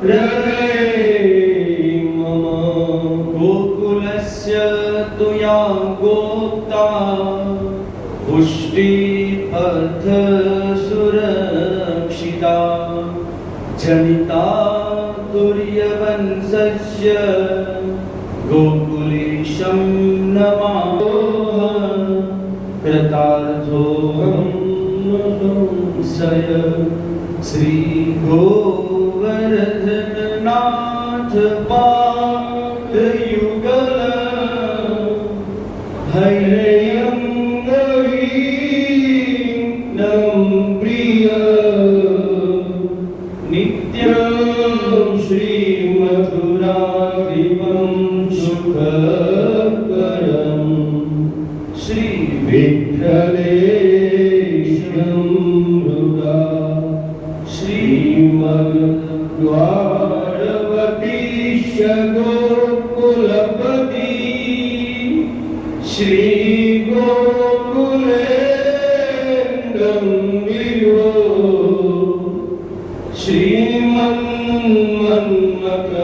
हृदये मम गोकुलस्य तुया गोप्ता पुष्टि अर्थ सुरक्षिता जनिता तुर्यवंशस्य गोकुलेशं नमामि कृतार्थोऽहं संशय श्री गोवर्धननाथ पादयुगल हयं नवीनं प्रिय नित्यं श्रीमथुराधिपं सुखकरं श्रीविठ्ठलेशं मृगा श्रीमद्वारवतीश गोकुलपति श्रीगोकुलेन्द्रं विभो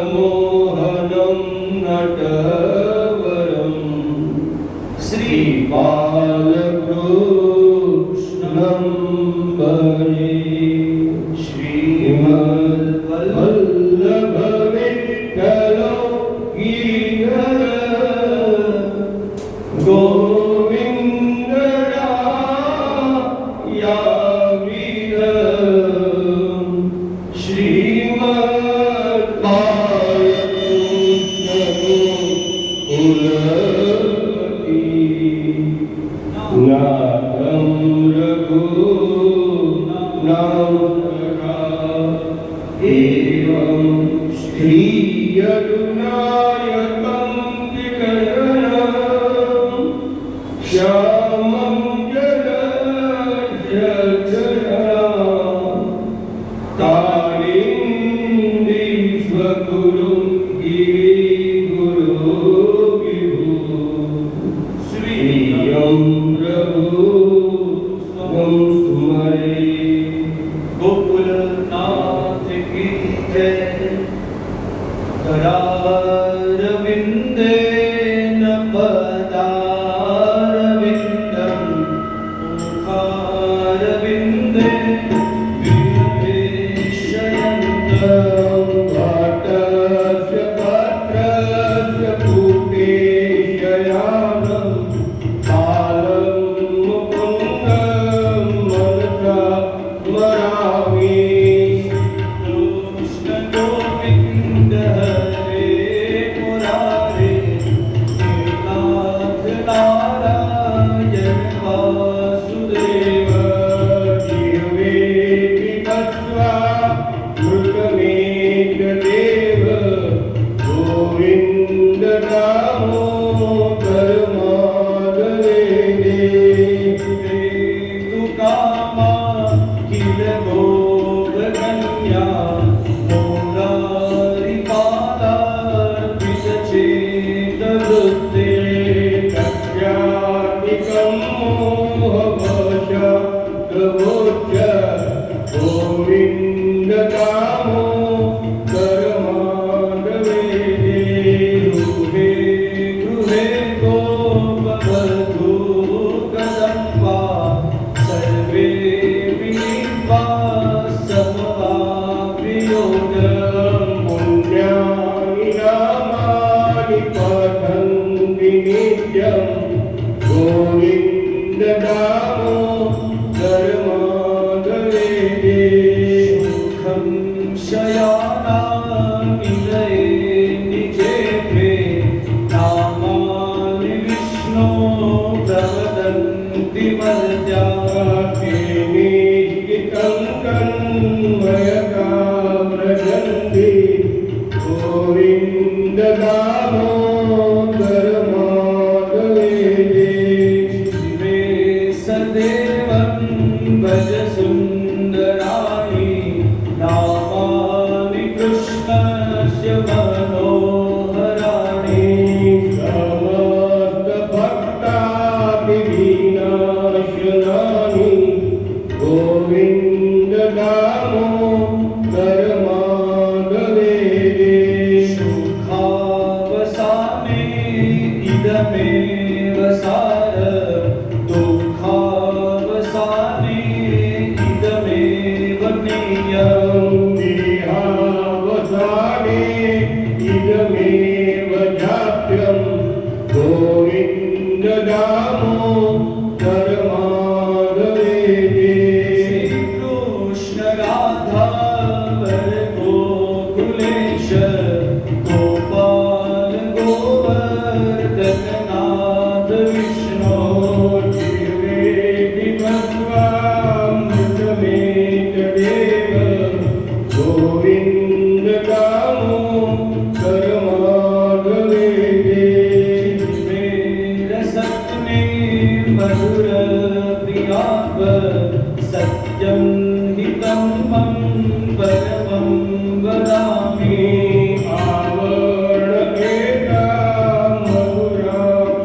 श्रीमन्मथमोहनं नटवरं श्रीबालकृष्णं भजे श्रीमद्वल्लभविठ्ठलो गिरिधर कंकण ગોવિંદ ગામો કરમાગવે સત્મે મધુર પ્રિયાપ સત્યમ હિતમ પરમં વદામી આવડ એકા મધુરાક્ષરાણુ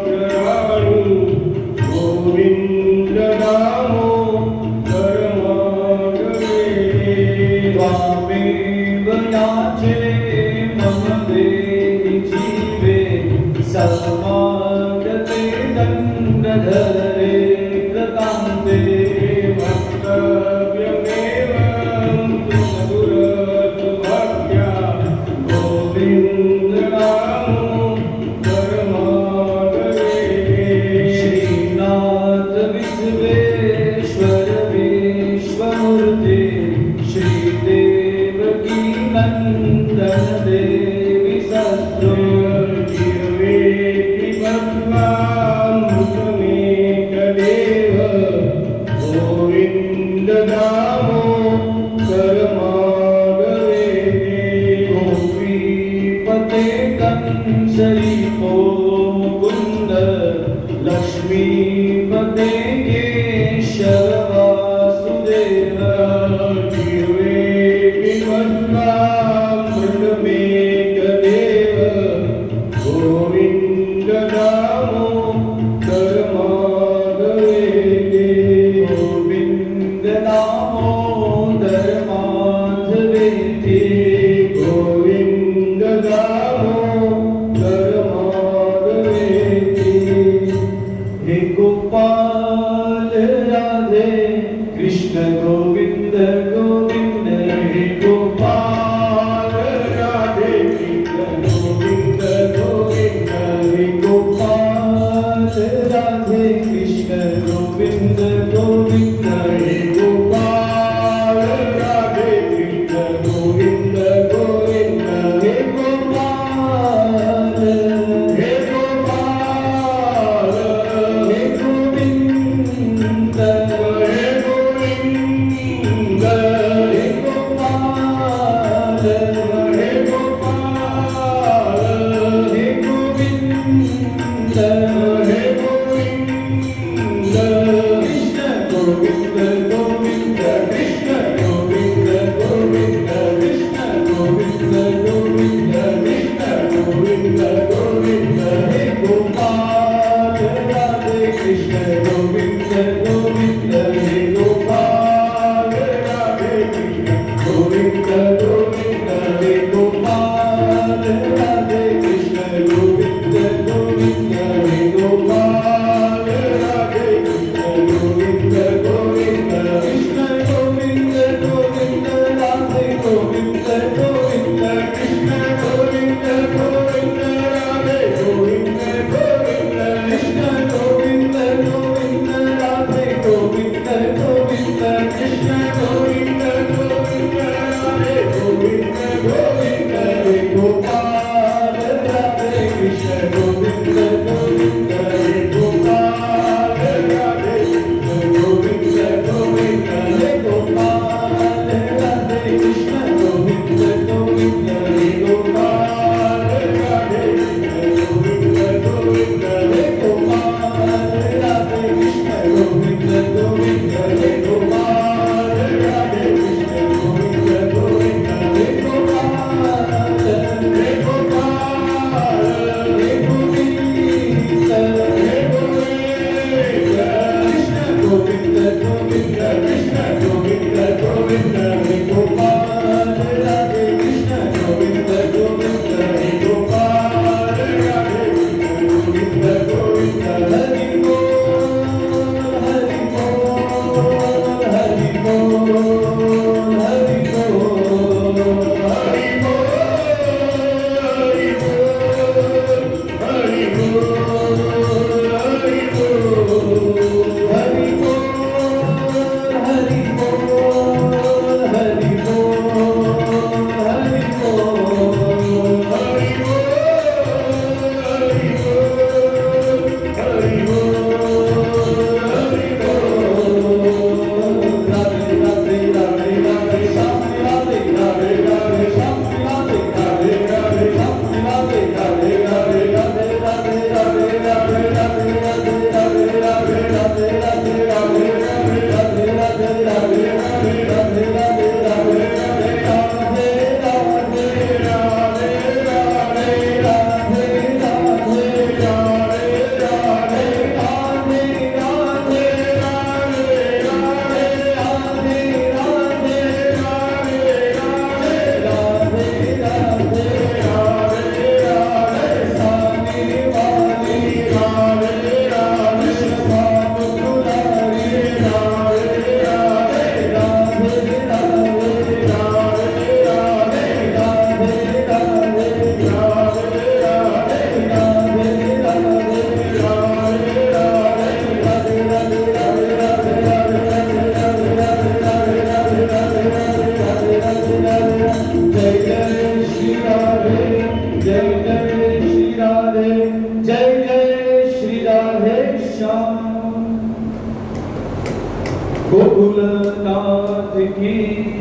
ગોવિંદ ગામો કરમાગવે ત્વામેવ યાચે મમ દેહિ જીવે સર્વાગતે દંડધરે પ્રકાંતે વક્તવ્યમેવં સુમધુરસુભક્ત્યા ગોવિંદ નામો પરમાગવે શ્રીનાથ વિશ્વેશ્વર વિશ્વમૂર્તિ શ્રીદેવકી નંદન દેવી સસ્ત્રો જીવેતિ ભગવામૃતમેકદેવ ગોવિંદ નામો કરમાગવે ગોપીપતે કંસરીપો મુકુંદ લક્ષ્મીપતે કેશવ વાસુદેવ જીવેતિ ભગવામૃતમેકદેવ ગોવિંદ નામો કરમાગવે ગોવિંદ દામોદર માધવેતિ ગોવિંદ નામો કરમાગવે હે ગોપાલ રાધે કૃષ્ણ ગોવિંદ ગોવિંદ હે ગોપાલ રાધે કૃષ્ણ ગોવિંદ ગોવિંદ હે ગોપાલ રાધે કૃષ્ણ ગોવિંદ ગોવિંદ હે ગોપાલ રાધે કૃષ્ણ ગોવિંદ ગોવિંદ હે ગોપાલ હે ગોપાલ હે ગોવિંદ હે ગોવિંદ હે ગોપાલ હે ગોપાલ હે ગોવિંદ હે ગોવિંદ કૃષ્ણ ગોવિંદ ગોવિંદ કૃષ્ણ ગોવિંદ ગોવિંદ કૃષ્ણ ગોવિંદ ગોવિંદ કૃષ્ણ ગોવિંદ ગોવિંદ હે ગોપાલ રાધે કૃષ્ણ ગોવિંદ ગોવિંદ હે ગોપાલ રાધે કૃષ્ણ ગોવિંદ ગોવિંદ હે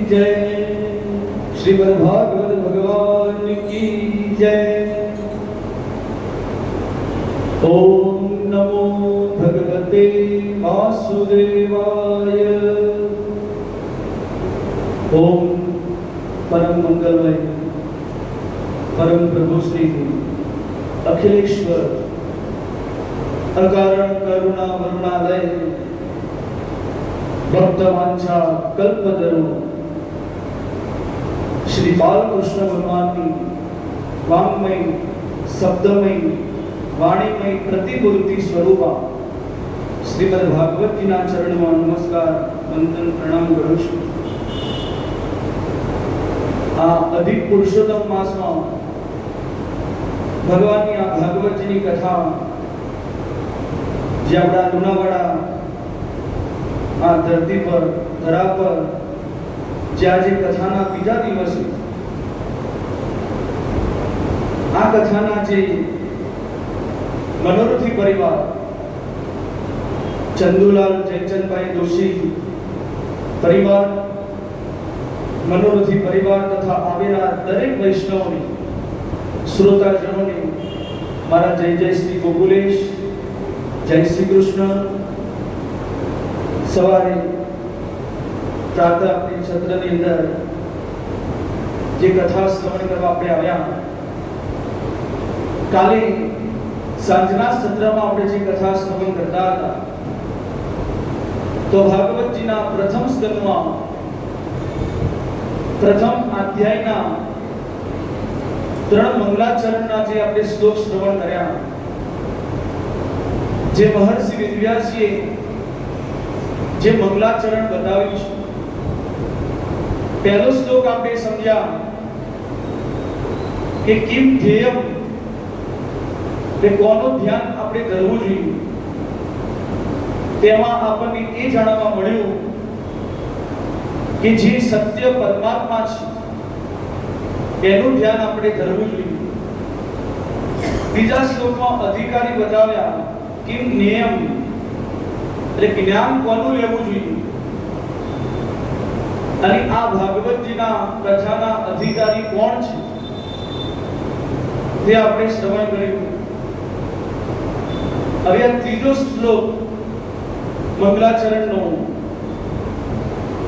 जय। श्रीमद् भागवत भगवान की जय। ओम नमो भगवते वासुदेवाय। ओम परम मंगलमय परम प्रभु श्री अखिलेश्वर अकारण करुणा वरुणालय भक्तवांछा कल्पतरु श्री बालकृष्ण भगवान की वांगमय शब्दमय वाणीमय प्रतिमूर्ति स्वरूपा श्रीमद् भागवत जी ना चरण में नमस्कार वंदन प्रणाम करूं છું। आ अधिक पुरुषोत्तम मास में भगवान की आ भागवत जी की कथा जे अपना लुणावाड़ा आ धरती पर धरा पर ज्यां जे कथाना बीजा दिवसे आ कथाना जे मनोरथी परिवार चंदुलाल जयचंद भाई दोषी परिवार मनोरथी परिवार तथा आवेला दरेक वैष्णवों श्रोताजनों ने मारा जय जय श्री गोकुलेश जय श्री कृष्ण। सवारे प्रातः अपनी छत्र ની અંદર જે કથા શ્રવણ કરવા આપણે આવ્યા કાલે સાંજના સત્રમાં આપણે જે કથા શ્રવણ કરતા હતા તો ભાગવતજીના પ્રથમ સ્કંદમાં પ્રથમ અધ્યાયના 3 મંગલાચરણના જે આપણે શ્લોક શ્રવણ કર્યા જે મહર્ષિ વેદવ્યાસજીએ જે મંગલાચરણ બતાવ્યું છે પહેલો શ્લોક આપણે સમજ્યા કે કિમ ધ્યેયમ તે કોનું ધ્યાન આપણે કરવું જોઈએ તેમાં આપણને એ જાણવા મળ્યું કે જે સત્ય પરમાત્મા છે એનું ધ્યાન આપણે કરવું જોઈએ। બીજા શ્લોકમાં અધિકારી બતાવ્યા કિમ નિયમ એટલે જ્ઞાન કોનું લેવું જોઈએ અને આ ભાગવતજીના કથાના અધિકારી કોણ છે તે આપણે શ્રવણ કર્યું। હવે આ ત્રીજો શ્લોક મંગલાચરણનો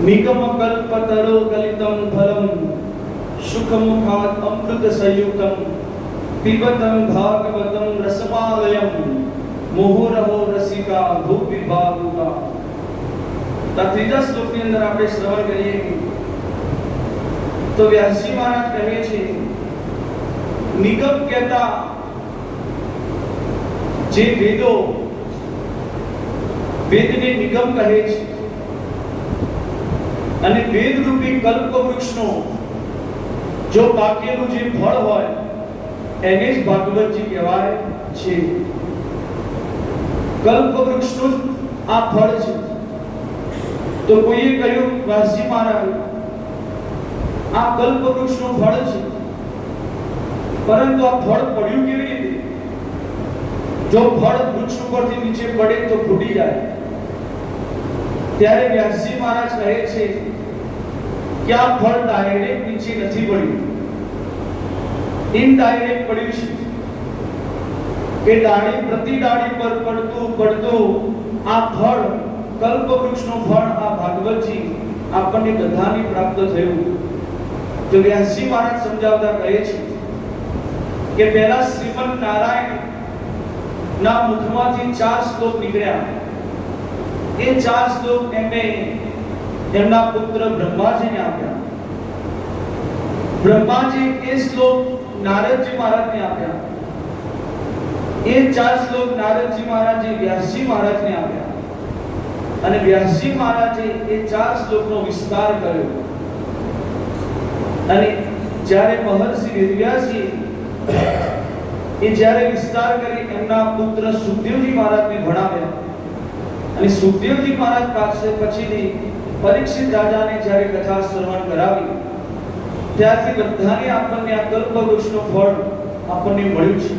નિગમ કલ્પતરો ગલિતમ ફલમ સુખમુખાત અમૃત સંયુક્તમ પિબતમ ભાગવતમ રસમાલયમ મોહરહો રસિકા ભૂવિભાગુકા। આ ત્રીજા શ્લોકની અંદર આપણે શ્રવણ કરીએ તો વ્યાસજી મહારાજ કહે છે નિગમ કહેતા જે વેદો વેદને નિગમ કહે છે અને વેદ રૂપી કલ્પ વૃક્ષનો જો પાકેલું જે ફળ હોય એને જ ભાગવતજી કહેવાય છે। કલ્પ વૃક્ષનું આ ફળ છે તો કોઈએ કહ્યું વ્યાસજી મહારાજ આ કલ્પ વૃક્ષનું ફળ છે પરંતુ આ ફળ પડ્યું કેવી રીતે જો ફળ વૃક્ષ ઉપરથી નીચે પડે તો ફૂટી જાય। ત્યારે વ્યાસજી મહારાજ કહે છે કે આ ફળ ડાયરેક્ટ નીચે નથી પડ્યું ઇનડાયરેક્ટ પડ્યું છે કે ડાળી પ્રતિ ડાળી પર પડતું પડતું આ ફળ કલ્પ વૃક્ષનું ફળ આ ભાગવતજી આપણને બધાને પ્રાપ્ત થયું। તો વ્યાસજી મહારાજ સમજાવતા કહે છે કે પહેલા શ્રીમદ નારાયણ ના મુખમાંથી 4 શ્લોક નીકળ્યા એ 4 શ્લોક એમને એમના પુત્ર બ્રહ્માજીને આપ્યા। બ્રહ્માજી એ શ્લોક નારદજી મહારાજને આપ્યા એ 4 શ્લોક નારદજી મહારાજે વ્યાસજી મહારાજને આપ્યા અને વ્યાસજી મહારાજે એ 4 શ્લોકનો વિસ્તાર કર્યો અને જ્યારે મહર્ષિ વેદવ્યાસજી એ જ્યારે વિસ્તાર કરી એમના પુત્ર સુખદેવજી મહારાજને ભણાવ્યા અને સુખદેવજી મહારાજ પાસે પછીની પરીક્ષિત રાજાને જ્યારે કથા શ્રવણ કરાવી ત્યારથી બધાને આપણને આ કલ્પવૃક્ષનું ફળ આપણને મળ્યું છે।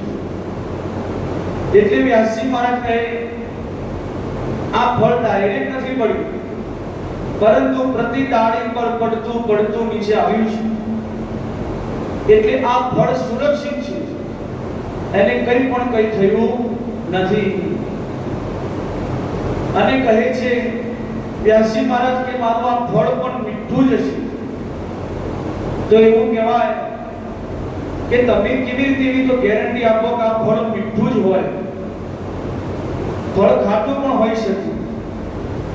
એટલે વ્યાસજી મહારાજ કહે આ ફળ ડાયરેક્ટ નથી મળ્યું પરંતુ પ્રતિ ડાળી પર પડતું પડતું નીચે આવ્યું છે, એટલે આ ફળ સુરક્ષિત છે, એને કંઈ પણ કંઈ થયું નથી. અને કહે છે વ્યાસજી મહારાજ કે મારું આ ફળ પણ મીઠું જ હશે. તો એવું કહેવાય કે તમે કેવી રીતે એવી તો ગેરંટી આપો કે આ ફળ મીઠું જ હોય? ફળ ખાટું પણ હોઈ શકે,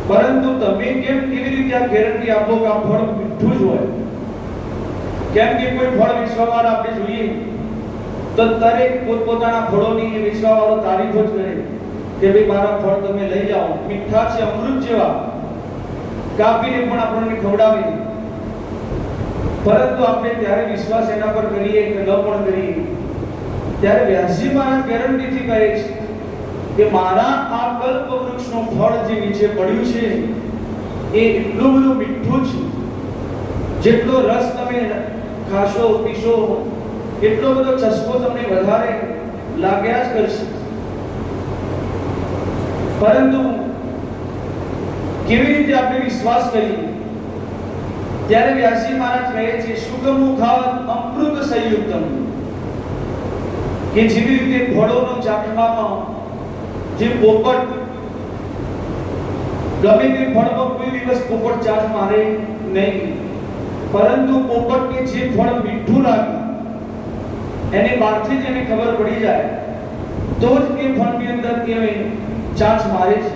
પરંતુ તમે કેવી રીતે આ ગેરંટી આપો કે આ ફળ મીઠું જ હોય? કેમ કે કોઈ ફળ વેચવાવાળા આપણે જોઈએ તો દરેક પોતપોતાના ફળોની વેચવાવાળો તારીફો જ કરે કે ભાઈ મારા ફળ તમે લઈ જાઓ, મીઠા છે, અમૃત જેવા, કાપીને પણ આપણને ખવડાવે. પરંતુ આપણે ત્યારે વિશ્વાસ એના પર કરીએ કે ન પણ કરીએ, ત્યારે વ્યાસજી મહારાજ ગેરંટીથી કહે છે કે મારા આ કલ્પ વૃક્ષનું ફળ જે નીચે પડ્યું છે એ એટલું બધું મીઠું છે, જેટલો રસ તમે ખાશો પીશો એટલો બધો ચસ્કો તમને વધારે લાગ્યા જ કરશે. પરંતુ કેવી રીતે આપણે વિશ્વાસ કરીએ? ત્યારે વ્યાસજી મહારાજ કહે છે સુગમુખાદ અમૃત સંયુક્તમ, કે જેવી રીતે ફળોનો ચાખવામાં જે પોપટ ગમે તે ફળમાં કોઈ દિવસ પોપટ ચાટ મારે નહીં, પરંતુ પોપટને જે ફળ મીઠું લાગે એને બહારથી જ એને ખબર પડી જાય તો જ એ ફળની અંદર એ ચાટ મારે છે.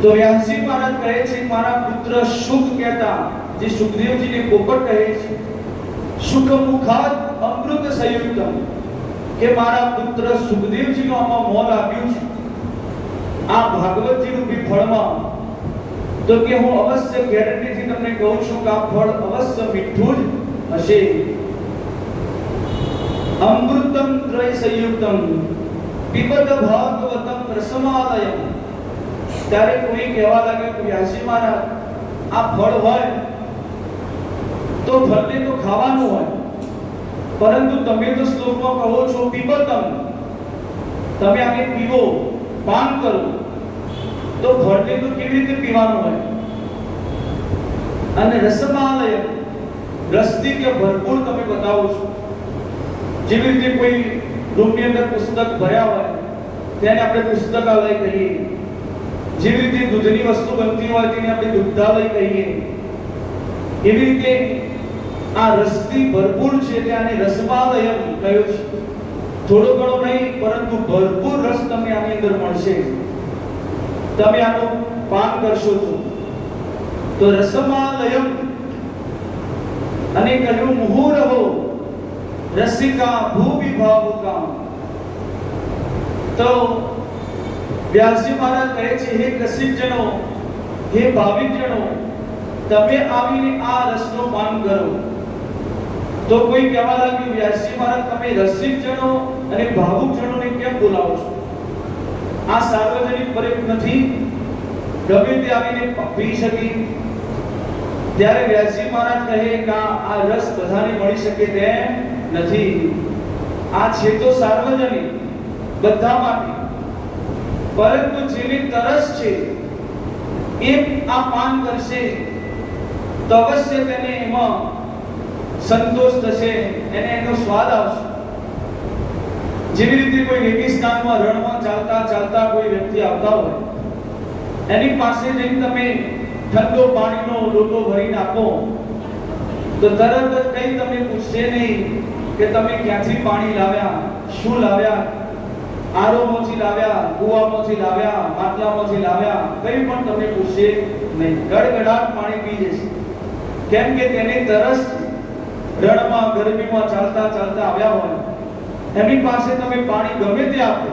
તો વ્યાસજી મહારાજ કહે છે મારા પુત્ર સુખ કહેતા જે સુખદેવજીને પોપટ કહે છે સુખમુખાદ અમૃત સંયુક્તમ, કે મારા પુત્ર સુખદેવજીનો આમાં મોલ આવ્યું છે આ ભાગવતજી રૂપી ફળમાં. તો કે હું અવશ્ય ગેરંટીથી તમને કહું છું કે આ ફળ અવશ્ય મીઠું જ હશે. અમૃતમ ત્રય સંયુક્તમ પીબત ભાગવતમ રસમાલયમ. ત્યારે કોઈ કહેવા લાગે કે વ્યાસજી મહારાજ આ ફળ હોય તો ફળને તો ખાવાનું હોય, પરંતુ તમે તો શ્લોકમાં કહો છો પીબતમ, તમે આને પીવો, પાન કરો, તો ફળને તો કેવી રીતે પીવાનું હોય? અને રસમાલય રસથી કે ભરપૂર તમે બતાવો છો. જેવી રીતે કોઈ રૂમની અંદર પુસ્તક ભર્યા હોય તેને આપણે પુસ્તકાલય કહીએ, જેવી રીતે દૂધની વસ્તુ બનતી હોય તેને આપણે દુગ્ધાલય કહીએ, એવી રીતે આ રસથી ભરપૂર છે તેને રસમાલય કહ્યું છે. થોડો ઘણો નહીં પરંતુ ભરપૂર રસ તમને આની અંદર મળશે, તમે આનું પાન કરશો તો રસમાલયમ. અને કહ્યું મુહુરહો રસિકા ભૂમિ ભાવુકા. તો વ્યાસજી મહારાજ કહે છે હે રસિકજનો, હે ભાવિકજનો, તમે આવીને આ રસનો પાન કરો. તો કોઈ કહેવા લાગ્યું વ્યાસજી મહારાજ તમે રસિકજનો અને ભાવુકજનોને કેમ બોલાવો છો? આ સાર્વજનિક પરેડ નથી, ગમે તે આવીને પી શકે? ત્યારે વ્યાસજી મહારાજ કહે કે આ રસ બધાને મળી શકે તેમ નથી, આ છે તો સાર્વજનિક બધા માટે, પરંતુ જેની તરસ છે એ આ પાન કરશે તો અવશ્ય તેને એમાં સંતોષ થશે, એને એનો સ્વાદ આવશે. જેવી રીતે કોઈ રેગિસ્તાનમાં રણમાં ચાલતા ચાલતા કોઈ વ્યક્તિ આવતા હોય, એની પાસે જઈને તમે ઠંડો પાણીનો લોટો ભરીને આપો તો તરત જ કંઈ તમને પૂછશે નહીં કે તમે ક્યાંથી પાણી લાવ્યા, શું લાવ્યા, આરોમાંથી લાવ્યા, કુવામાંથી લાવ્યા, માટલામાંથી લાવ્યા, કંઈ પણ તમને પૂછશે નહીં. ગડગડાટ પાણી પી જશે. કેમ કે તેની તરસ રણમાં ગરમીમાં ચાલતા ચાલતા આવ્યા હોય, એની પાસે તમે પાણી ગમે તે આપો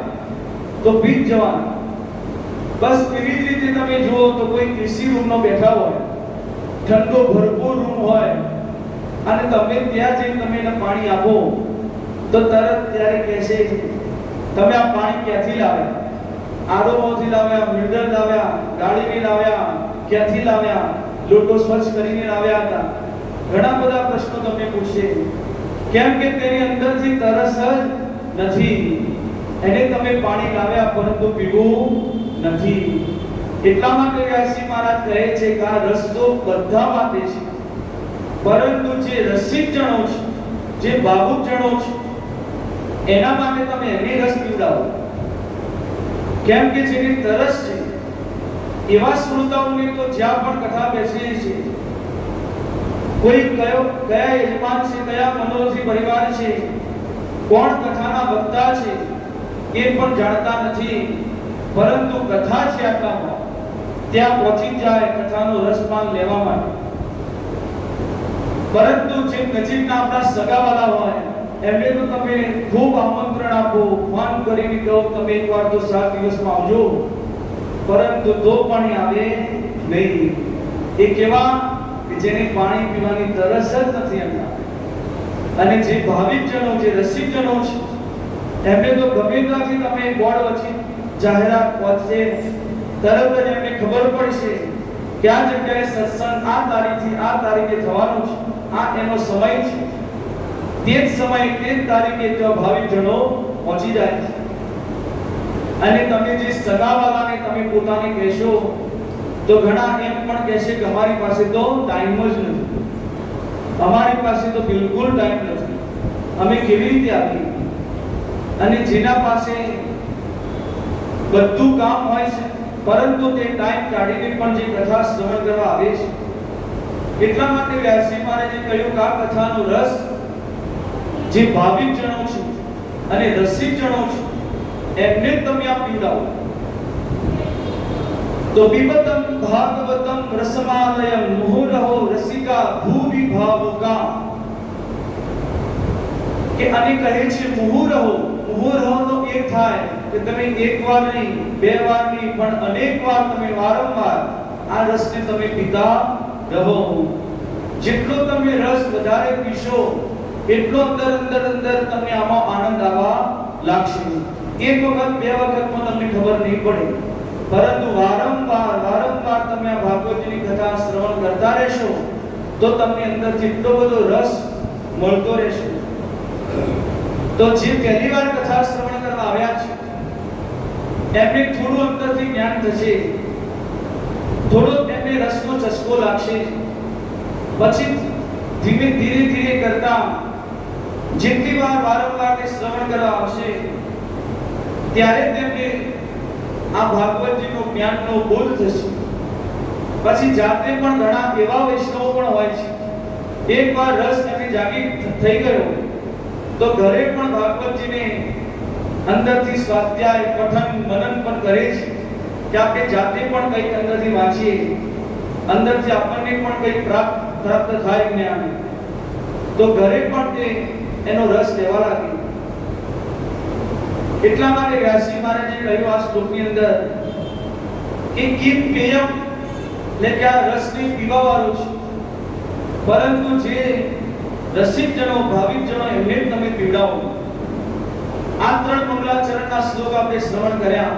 તો પી જ જવાનું. બસ એવી જ રીતે તમે જુઓ તો કોઈ એસી રૂમમાં બેઠા હોય, ઠંડો ભરપૂર રૂમ હોય, અને તમે ત્યાં જઈને તમે એને પાણી આપો તો તરત ત્યારે કહેશે તમે આ પાણી ક્યાંથી લાવ્યા, આરોમાંથી લાવ્યા, મિનરલ લાવ્યા, ગાળીને લાવ્યા, ક્યાંથી લાવ્યા, લોટો સ્વચ્છ કરીને લાવ્યા હતા. ઘણા બધા પ્રશ્નો તમને પૂછશે. કેમ કે તેની અંદરથી તરસ જ નથી, એને તમે પાણી લાવ્યા પરંતુ પીવું નથી. એટલા માટે વ્યાસજી મહારાજ કહે છે કે આ રસ તો બધા માટે છે, પરંતુ જે રસિક જણો છે, જે ભાવુક જણો છે, એના માટે તમે એને રસ પીવડાવો. કેમ કે જેની તરસ છે એવા શ્રોતાઓને તો જ્યાં પણ કથા બેસીએ છે, કોઈ કયા યજમાન છે, કયા મનોરથી પરિવાર છે, કોણ કથાના વક્તા છે એ પણ જાણતા નથી, પરંતુ કથા છે આટલામાં ત્યાં પહોંચી જાય કથાનો રસપાન લેવા માટે. પરંતુ જે નજીકના આપણા સગાવાલા હોય એમને તો તમે ખૂબ આમંત્રણ આપો, ફોન કરીને કહો તમે એકવાર તો 7 દિવસમાં આવજો, પરંતુ તો પણ આવે નહીં. એ કેવા કે જેને પાણી પીવાની તરસ જ નથી એમના. અને જે ભાવિક જનો, જે રસિક જનો છે એમને તો ગમે ત્યાંથી તમે બોર્ડ વચ્ચે જાહેરાત પહોંચશે, તરત જ એમને ખબર પડશે કે આ જગ્યાએ સત્સંગ આ તારીખથી આ તારીખે થવાનો છે, આ એનો સમય છે. તે જ સમય તે જ તારીખે તો ભાવિક જનો પહોંચી જાય છે. અને તમે જે સગાવાલાને તમે પોતાને કહેશો તો ઘણા એમ પણ કહેશે કે અમારી પાસે તો ટાઈમ જ નથી, અમારી પાસે તો બિલકુલ ટાઈમ નથી, અમે કેવી રીતે આવીએ. અને જેના પાસે બધું કામ હોય છે પરંતુ તે ટાઈમ કાઢીને પણ જે કથા શ્રવણ કરવા આવે છે, એટલા માટે વ્યાસજી મહારાજે કહ્યું કે આ કથાનો રસ જે ભાવિક જણો છે અને રસિક જણો છે એમને તમે આ પીવડાવો. તો પીબતમ ભાગવતમ રસમાલયમ મુહુરહો રસિકા ભૂવિ ભાવુકા. કે આને કહે છે મુહુરહો. મુહુરહો તો એ થાય કે તમે એકવાર નહીં, બે વાર નહીં, પણ અનેક વાર તમે વારંવાર આ રસને તમે પીતા રહો. જેટલો તમે રસ વધારે પીશો એટલો અંદર તમને આમાં આનંદ આવવા લાગશે. એક વખત બે વખતમાં તમને ખબર નહીં પડે, પરંતુ વારંવાર તમે આ ભાગવતજીની કથા શ્રવણ કરતા રહેશો તો તમને અંદરથી એટલો બધો રસ મળતો રહેશે. તો જે પહેલી વાર કથા શ્રવણ કરવા આવ્યા છે એમને થોડું અંદરથી જ્ઞાન થશે, થોડો એમને રસનો ચસ્કો લાગશે. પછી ધીરે કરતા જેટલી વાર વારંવાર તે શ્રવણ કરવા આવશે ત્યારે તેમને આ ભાગવતજીનું જ્ઞાનનો બોધ થશે. પછી જાતે પણ ઘણા એવા વૈષ્ણવો પણ હોય છે, એકવાર રસ એમને જાગી થઈ ગયો તો ઘરે પણ ભાગવતજીને અંદરથી સ્વાધ્યાય, પઠન, મનન પણ કરે છે કે આપણે જાતે પણ કંઈક અંદરથી વાંચીએ, અંદરથી આપણને પણ કંઈક પ્રાપ્ત થાય જ્ઞાન. તો ઘરે પણ તે એનો રસ લેવા લાગે. એટલા માટે વ્યાસજી મહારાજે કહ્યું આ શ્લોકની અંદર કે કિમ પેયમ, એટલે કે આ રસને પીવા વાળો છે, પરંતુ જે રસિક જનો, ભાવિક જનો એમને તમે પીવડાવો. આ 3 મંગલાચરણના શ્લોક આપણે શ્રવણ કર્યા.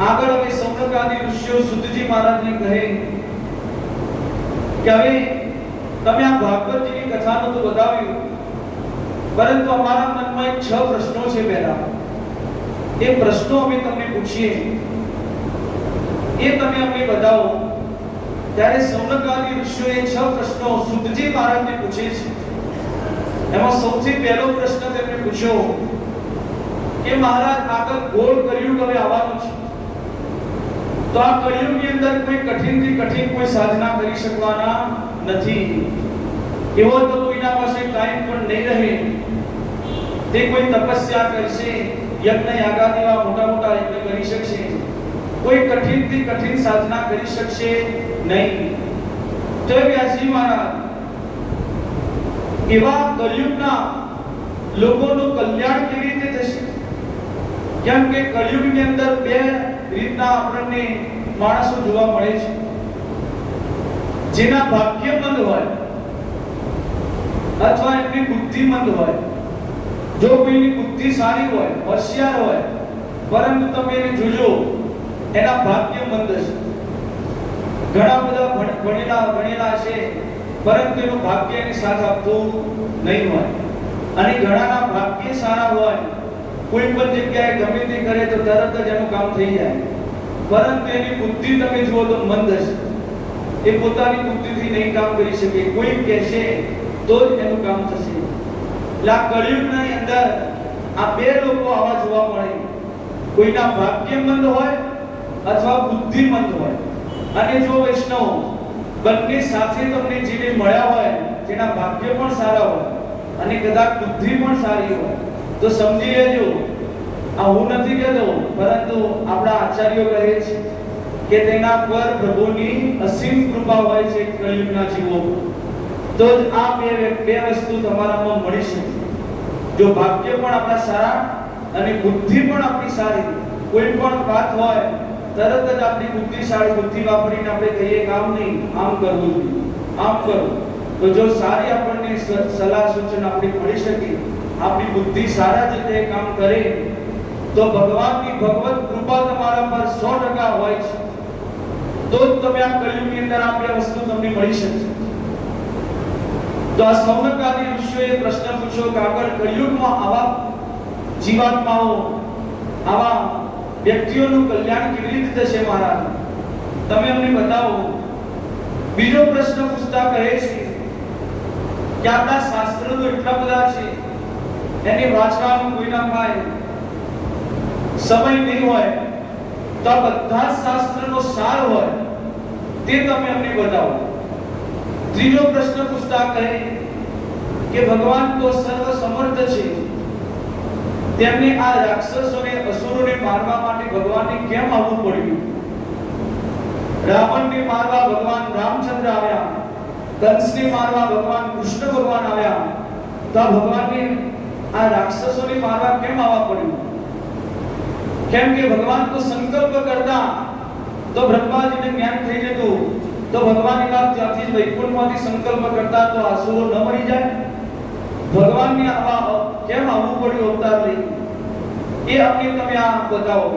આગળ હવે સૌનકાદી ઋષિઓ સુતજી મહારાજને કહે કે હવે તમે આ ભાગવતજીની કથાનું તો બતાવ્યું, પરંતુ અમારા મનમાં 6 પ્રશ્નો છે. પહેલા એ પ્રશ્નો અમે તમને પૂછીએ, એ તમે અમને બતાવો. ત્યારે સૌનકાદી ઋષિઓએ 6 પ્રશ્નો સુતજી મહારાજને પૂછે છે. એમાં સૌથી પહેલો પ્રશ્ન તેમને પૂછ્યો કે મહારાજ આગળ ઘોર કળિયુગ હવે આવવાનું છે, તો આ કળિયુગની અંદર કોઈ કઠિનથી કઠિન કોઈ સાધના કરી શકવાના નથી. એવો તો કોઈના પાસે ટાઈમ પણ નહીં રહે, તે કોઈ તપસ્યા કરશે, યજ્ઞ યાગાદિવા મોટા યજ્ઞ કરી શકશે, કોઈ કઠિનથી કઠિન સાધના કરી શકશે નહીં. તો વ્યાસજી મહારાજ એવા કળિયુગના લોકોનું કલ્યાણ કેવી રીતે થશે? કેમ કે કળિયુગની અંદર 2 રીતના આપણને માણસો જોવા મળે છે. જેના ભાગ્યમંદ હોય અથવા એમની બુદ્ધિમંદ હોય. જો કોઈની બુદ્ધિ સારી હોય, હોશિયાર હોય, પરંતુ તમે એને જોજો એના ભાગ્યમંદ છે. ઘણા બધા ભણેલા છે, પરંતુ એનું ભાગ્ય એની સાથ આપતું નહીં હોય. અને ઘણાના ભાગ્ય સારા હોય, કોઈ પણ જગ્યાએ ગમે તે કરે તો તરત જ એનું કામ થઈ જાય. પરંતુ એની બુદ્ધિ તમે જુઓ તો મંદ હશે. એ પોતાની બુદ્ધિથી નહીં કામ કરી શકે. કોઈ કહેશે તો જ એનું કામ થશે. એટલે આ કળિયુગની અંદર આ બે લોકો આવા જોવા મળે. કોઈના ભાગ્ય મંદ હોય અથવા બુદ્ધિમંદ હોય. અને જો વૈષ્ણવ બંને સાથે તમને જીવે મળ્યા હોય, જેના ભાગ્ય પણ સારા હોય અને કદાચ બુદ્ધિ પણ સારી હોય, તો સમજી લેજો, આ હું નથી કહેતો, પરંતુ આપણા આચાર્યો કહે છે કે તેના પર પ્રભુની અસીમ કૃપા હોય છે કળિયુગના જીવો. તો જ આ બે વસ્તુ તમારામાં મળી શકે. જો ભાગ્ય પણ આપણા સારા અને બુદ્ધિ પણ આપણી સારી, કોઈ પણ વાત હોય તરત જ આપણી બુદ્ધિશાળી બુદ્ધિ વાપરીને આપણે કહીએ કામ નહીં, આમ કરવું જોઈએ, આમ કરો. તો જો સારી આપણને સલાહ સૂચન આપણી મળી શકે, આપણી બુદ્ધિ સારા રીતે કામ કરે, તો ભગવાનની ભગવત કૃપા તમારા પર 100% હોય છે. તો જ તમે આ કળિયુગની અંદર આ બે વસ્તુ તમને મળી શકે. તો આ સૌનક આદિ ઋષિઓએ પ્રશ્ન પૂછ્યો કે આગળ કળિયુગમાં આવા જીવાત્માઓ, આવા વ્યક્તિઓનું કલ્યાણ કેવી રીતે થશે મહારાજ? તમે અમને બતાવો. બીજો પ્રશ્ન પૂછતા કહે છે કે આપણા શાસ્ત્રો તો એટલા બધા છે, એને વાંચવાનું કોઈના પાસે સમય નહીં હોય, તો આ બધા શાસ્ત્રનો સાર હોય તે તમે અમને બતાવો. ત્રીજો પ્રશ્ન પૂછતા કહે કે ભગવાન તો સર્વ સમર્થ છે, તેમને આ રાક્ષસોને અસુરોને મારવા માટે ભગવાનને કેમ આવવું પડ્યું? રાવણને મારવા ભગવાન રામચંદ્ર આવ્યા, કંસને મારવા ભગવાન કૃષ્ણ ભગવાન આવ્યા, તો ભગવાનને આ રાક્ષસોને મારવા કેમ આવવા પડ્યું? કેમ કે ભગવાન તો સંકલ્પ કરતા તો બ્રહ્માજીને જ્ઞાન થઈ જતું, તો ભગવાન એના ત્યાંથી જ વૈકુંઠમાંથી સંકલ્પ કરતા તો અસુરો ન મરી જાય. ભગવાનને આવા કેમ આવવું પડ્યું અવતાર લઈ? એ આપણે તમે આ બતાવો.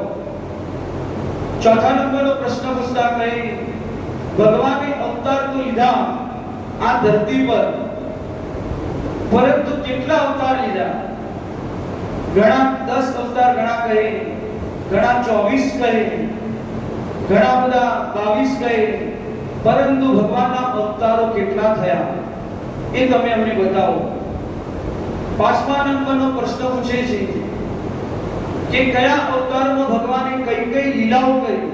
ચોથા નંબરનો પ્રશ્ન પૂછતા કહે ભગવાને અવતાર તો લીધા આ ધરતી પર, પરંતુ કેટલા અવતાર લીધા? ઘણા 10 અવતાર ઘણા કહે, ઘણા 24 કહે, ઘણા બધા 22 કહે, પરંતુ ભગવાનના અવતારો કેટલા થયા એ તમે અમને બતાવો. પાંચમા નંબરનો પ્રશ્ન પૂછે છે કે કયા અવતારમાં ભગવાને કઈ કઈ લીલાઓ કરી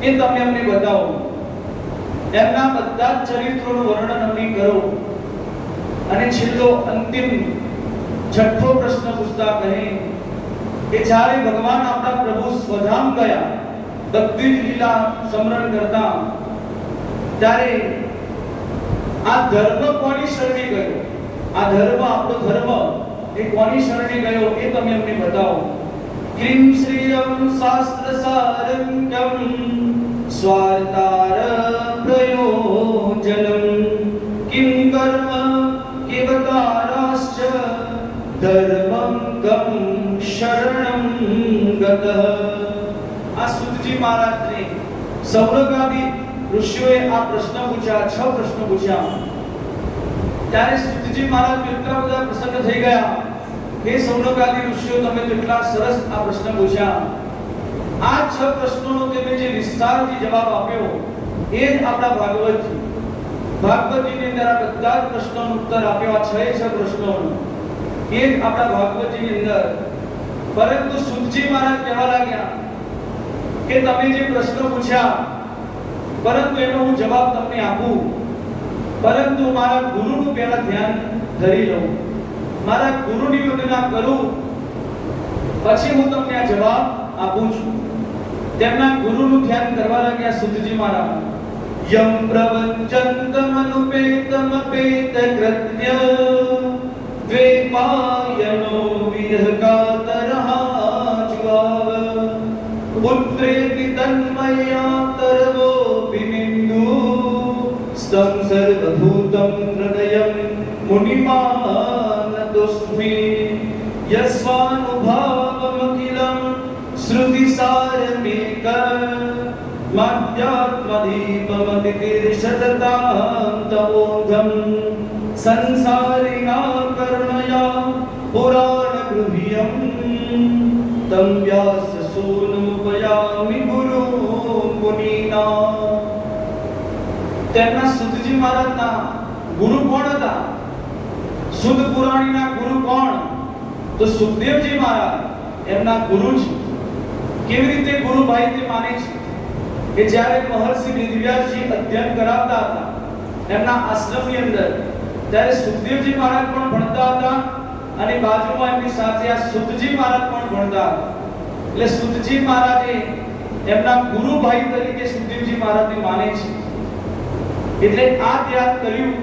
એ તમે અમને બતાવો. એમના બધા જ ચરિત્રોનું વર્ણન અમને કરો. અને છેલ્લો અંતિમ છઠ્ઠો પ્રશ્ન પૂછતા કહે કે જ્યારે ભગવાન આપણા પ્રભુ સ્વધામ ગયા, બધી જ લીલા સ્મરણ કરતા, ત્યારે આ ધર્મ કોની શરણે ગયો? આ ધર્મ, આપણો ધર્મ એ કોની શરણે ગયો એ તમે અમને બતાવો. કિમ શ્રીયમ શાસ્ત્ર સારંગમ સ્વાર્તાર પ્રયોજનમ કિમ કર્મ કેવકારાશ્ચ ધર્મં કમ શરણં ગતઃ. આ સુતજી મહારાજને સૌનકાદિ ઋષિઓએ આ પ્રશ્ન પૂછ્યા, 6 પ્રશ્નો પૂછ્યા. ત્યારે સુતજી મહારાજ એટલા બધા પ્રસન્ન થઈ ગયા કે સૌનકાદિ ઋષિઓ તમે તો એટલા સરસ આ પ્રશ્ન પૂછ્યા. આ 6 પ્રશ્નોનો તમે જે વિસ્તારથી જવાબ આપ્યો એ જ આપણા ભાગવતજી. ભાગવતજીની અંદર આ બધા જ પ્રશ્નોનો ઉત્તર આપ્યો. આ 6 પ્રશ્નોનો એ જ આપણા ભાગવતજીની અંદર. પરંતુ સુતજી મહારાજ કહેવા લાગ્યા કે તમે જે પ્રશ્નો પૂછ્યા, પરંતુ એનો હું જવાબ તમને આપું, પરંતુ મારા ગુરુનું પહેલા ધ્યાન ધરી લઉં, મારા ગુરુની વંદના કરું, પછી હું તમને આ જવાબ આપું છું. તેમના ગુરુનું ધ્યાન કરવા લાગ્યા સુતજી મહારાજ. યમ પ્રવચંતમનુપેતમ પેત કૃત્ય દ્વેપાયનો વિરહકાતરઃ જુવાવ પુત્રેતિ તન્મયા તરવો વિનિન્દુ સ્તં સર્વભૂતં હૃદયં મુનિમાનતોસ્મિ યસ્વાનુભાવમખિલં શ્રુતિસારમેક માધ્યાત્મદીપમતિતિર્ષતતાંતમોઘં સંસારિણા કર્ણયા પુરાણગૃહ્યં તં વ્યાસસૂનુપયામિ ગુરુ મુનિના. તેમના સુતજી મહારાજના ગુરુ કોણ હતા? સુત પુરાણીના ગુરુ કોણ? તો સુખદેવજી મહારાજ એમના ગુરુ છે. કેવી રીતે ગુરુ ભાઈ તે માને છે કે જ્યારે મહર્ષિ વેદવ્યાસજી અધ્યયન કરાવતા હતા એમના આશ્રમની અંદર, ત્યારે સુખદેવજી મહારાજ પણ ભણતા હતા અને બાજુમાં એમની સાથે આ સુતજી મહારાજ પણ ભણતા હતા. એટલે સુતજી મહારાજે એમના ગુરુ ભાઈ તરીકે સુખદેવજી મહારાજને માને છે. એટલે આ ધ્યાન કર્યું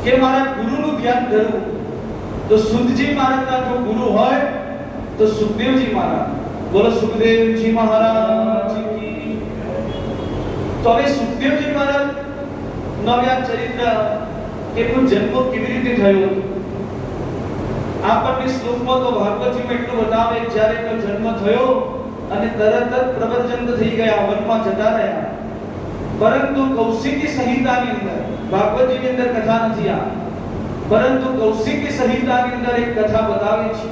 કે મારા ગુરુનું ધ્યાન ધરવું, તો સુતજી મહારાજના જો ગુરુ હોય તો સુખદેવજી મહારાજ. બોલો સુખદેવજી મહારાજ કી. તો હવે સુખદેવજી મહારાજ નવ્યા ચરિત્ર કે એમનો જન્મ કેવી રીતે થયો હતો આપણને શ્લોકમાં તો ભાગવતજીમાં એટલું બતાવે જ્યારે એનો જન્મ થયો અને તરત જ પ્રવચન થઈ ગયા, વનમાં જતા રહ્યા. પરંતુ કૌશિકી સંહિતાની અંદર, ભાગવતજીની અંદર કથા નથી આ, પરંતુ કૌશિકી સંહિતાની અંદર એક કથા બતાવે છે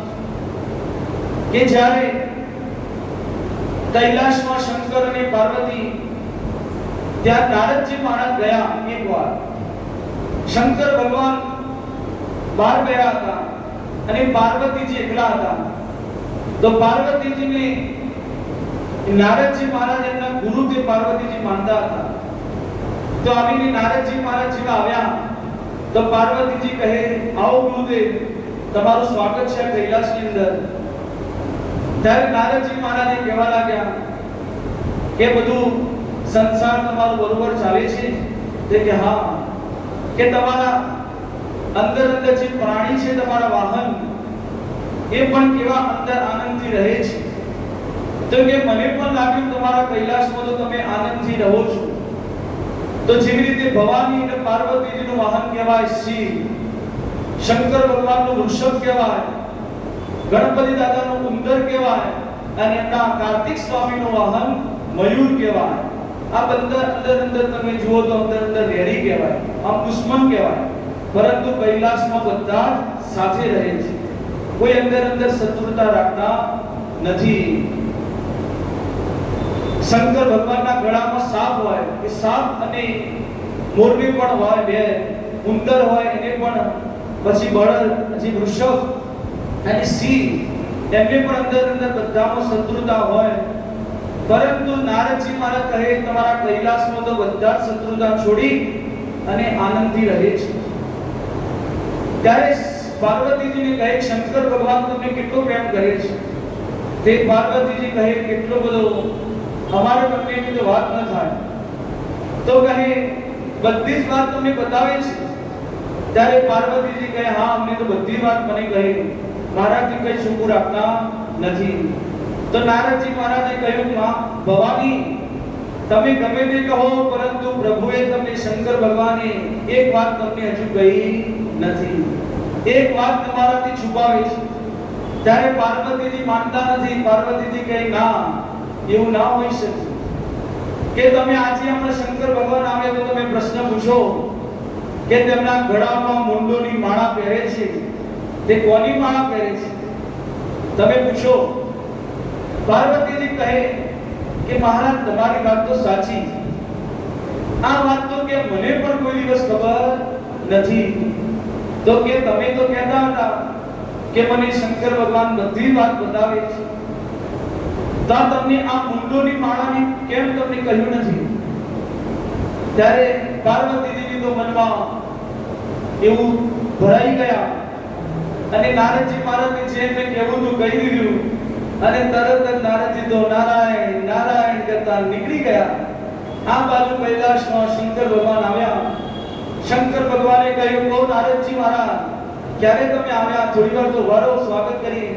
કે જ્યારે કૈલાસમાં શંકર અને પાર્વતી, ત્યાં નારદજી મહારાજ ગયા એકવાર. શંકર ભગવાન બહાર ગયા હતા અને પાર્વતીજી એકલા હતા. તો પાર્વતીજીને નારદજી મહારાજ એમના ગુરુ તે પાર્વતીજી માનતા હતા. તો આવીને નારદજી મહારાજ જેવા આવ્યા તો પાર્વતીજી કહે, આવો ગુરુદેવ, તમારું સ્વાગત છે કૈલાસની અંદર. ત્યારે નારદજી મહારાજે કહેવા લાગ્યા કે બધું સંસાર તમારું બરોબર ચાલે છે? તે કે હા. કે તમારા અંદર અંદર જે પ્રાણી છે, તમારા વાહન, એ પણ કેવા અંદર આનંદથી રહે છે? તો કે મને પણ લાગ્યું તમારા કૈલાસમાં તો તમે આનંદથી રહો છો. તો જેવી રીતે ભવાની અને પાર્વતીજીનું વાહન કહેવાય સિંહ, શંકર ભગવાનનું વૃષભ કહેવાય, ગણપતિ દાદાનું ઉંદર કહેવાય અને એમના કાર્તિક સ્વામીનું વાહન મયુર કહેવાય. આ બધા અંદર અંદર તમે જુઓ તો અંદર અંદર વેરી કહેવાય, આમ દુશ્મન કહેવાય. પરંતુ કૈલાસમાં બધા સાથે રહે છે, કોઈ અંદર અંદર શત્રુતા રાખતા નથી. શંકર ભગવાનના ગળામાં સાપ હોય, એ સાપ અને મોરબી પણ હોય, બે ઉંદર હોય એને પણ, પછી બળદ, પછી વૃષભ અને સિંહ, એમને પણ અંદર અંદર બધામાં શત્રુતા હોય. પરંતુ નારદજી મહારાજ કહે, તમારા કૈલાસમાં તો બધા શત્રુતા છોડી અને આનંદથી રહે છે. ત્યારે પાર્વતીજીને કહે, શંકર ભગવાન તમને કેટલો પ્રેમ કરે છે? તે પાર્વતીજી કહે, કેટલો બધો, અમારે બંનેની તો વાત ન થાય. તો કહે, બધી જ વાત તમને બતાવે છે. ત્યારે પાર્વતીજી કહે, હા, અમને તો બધી વાત મને કહે, મારાથી કઈ છૂપું રાખતા નથી. તો નારદજી મહારાજે કહ્યું, માં ભવાની, તમે ગમે તે કહો, પરંતુ પ્રભુએ તમને, શંકર ભગવાને એક વાત તમને હજુ કહી નથી, એક વાત તમારાથી છુપાવે છે. ત્યારે પાર્વતીજી માનતા નથી. પાર્વતીજી કહે, ના, એવું ના હોઈ શકે કે તમે આજે હમણાં શંકર ભગવાન આવે તો તમે પ્રશ્ન પૂછો કે તેમના ગળામાં મુંડોની માળા પહેરે છે, તે કોની માળા પહેરે છે? તમે પૂછો. પાર્વતીજી કહે કે મહારાજ, તમારી વાત તો સાચી, આ વાત તો કે મને પણ કોઈ દિવસ ખબર નથી. તો કે તમે તો કહેતા હતા કે મને શંકર ભગવાન બધી વાત બતાવે છે, તો તમને આ મુંડોની માળાની કેમ તમને કહ્યું નથી? ત્યારે પાર્વતીજીની તો મનમાં એવું ભરાઈ ગયા અને નારદજી મહારાજને જે મેં કહેવું હતું કહી દીધું અને તરત જ નારદજી તો નારાયણ નારાયણ કરતા નીકળી ગયા. આ બાજુ કૈલાસમાં શંકર ભગવાન આવ્યા. શંકર ભગવાને કહ્યું, ઓ નારદજી મહારાજ, ક્યારે તમે આવ્યા? થોડી વાર તો વારો સ્વાગત કરી.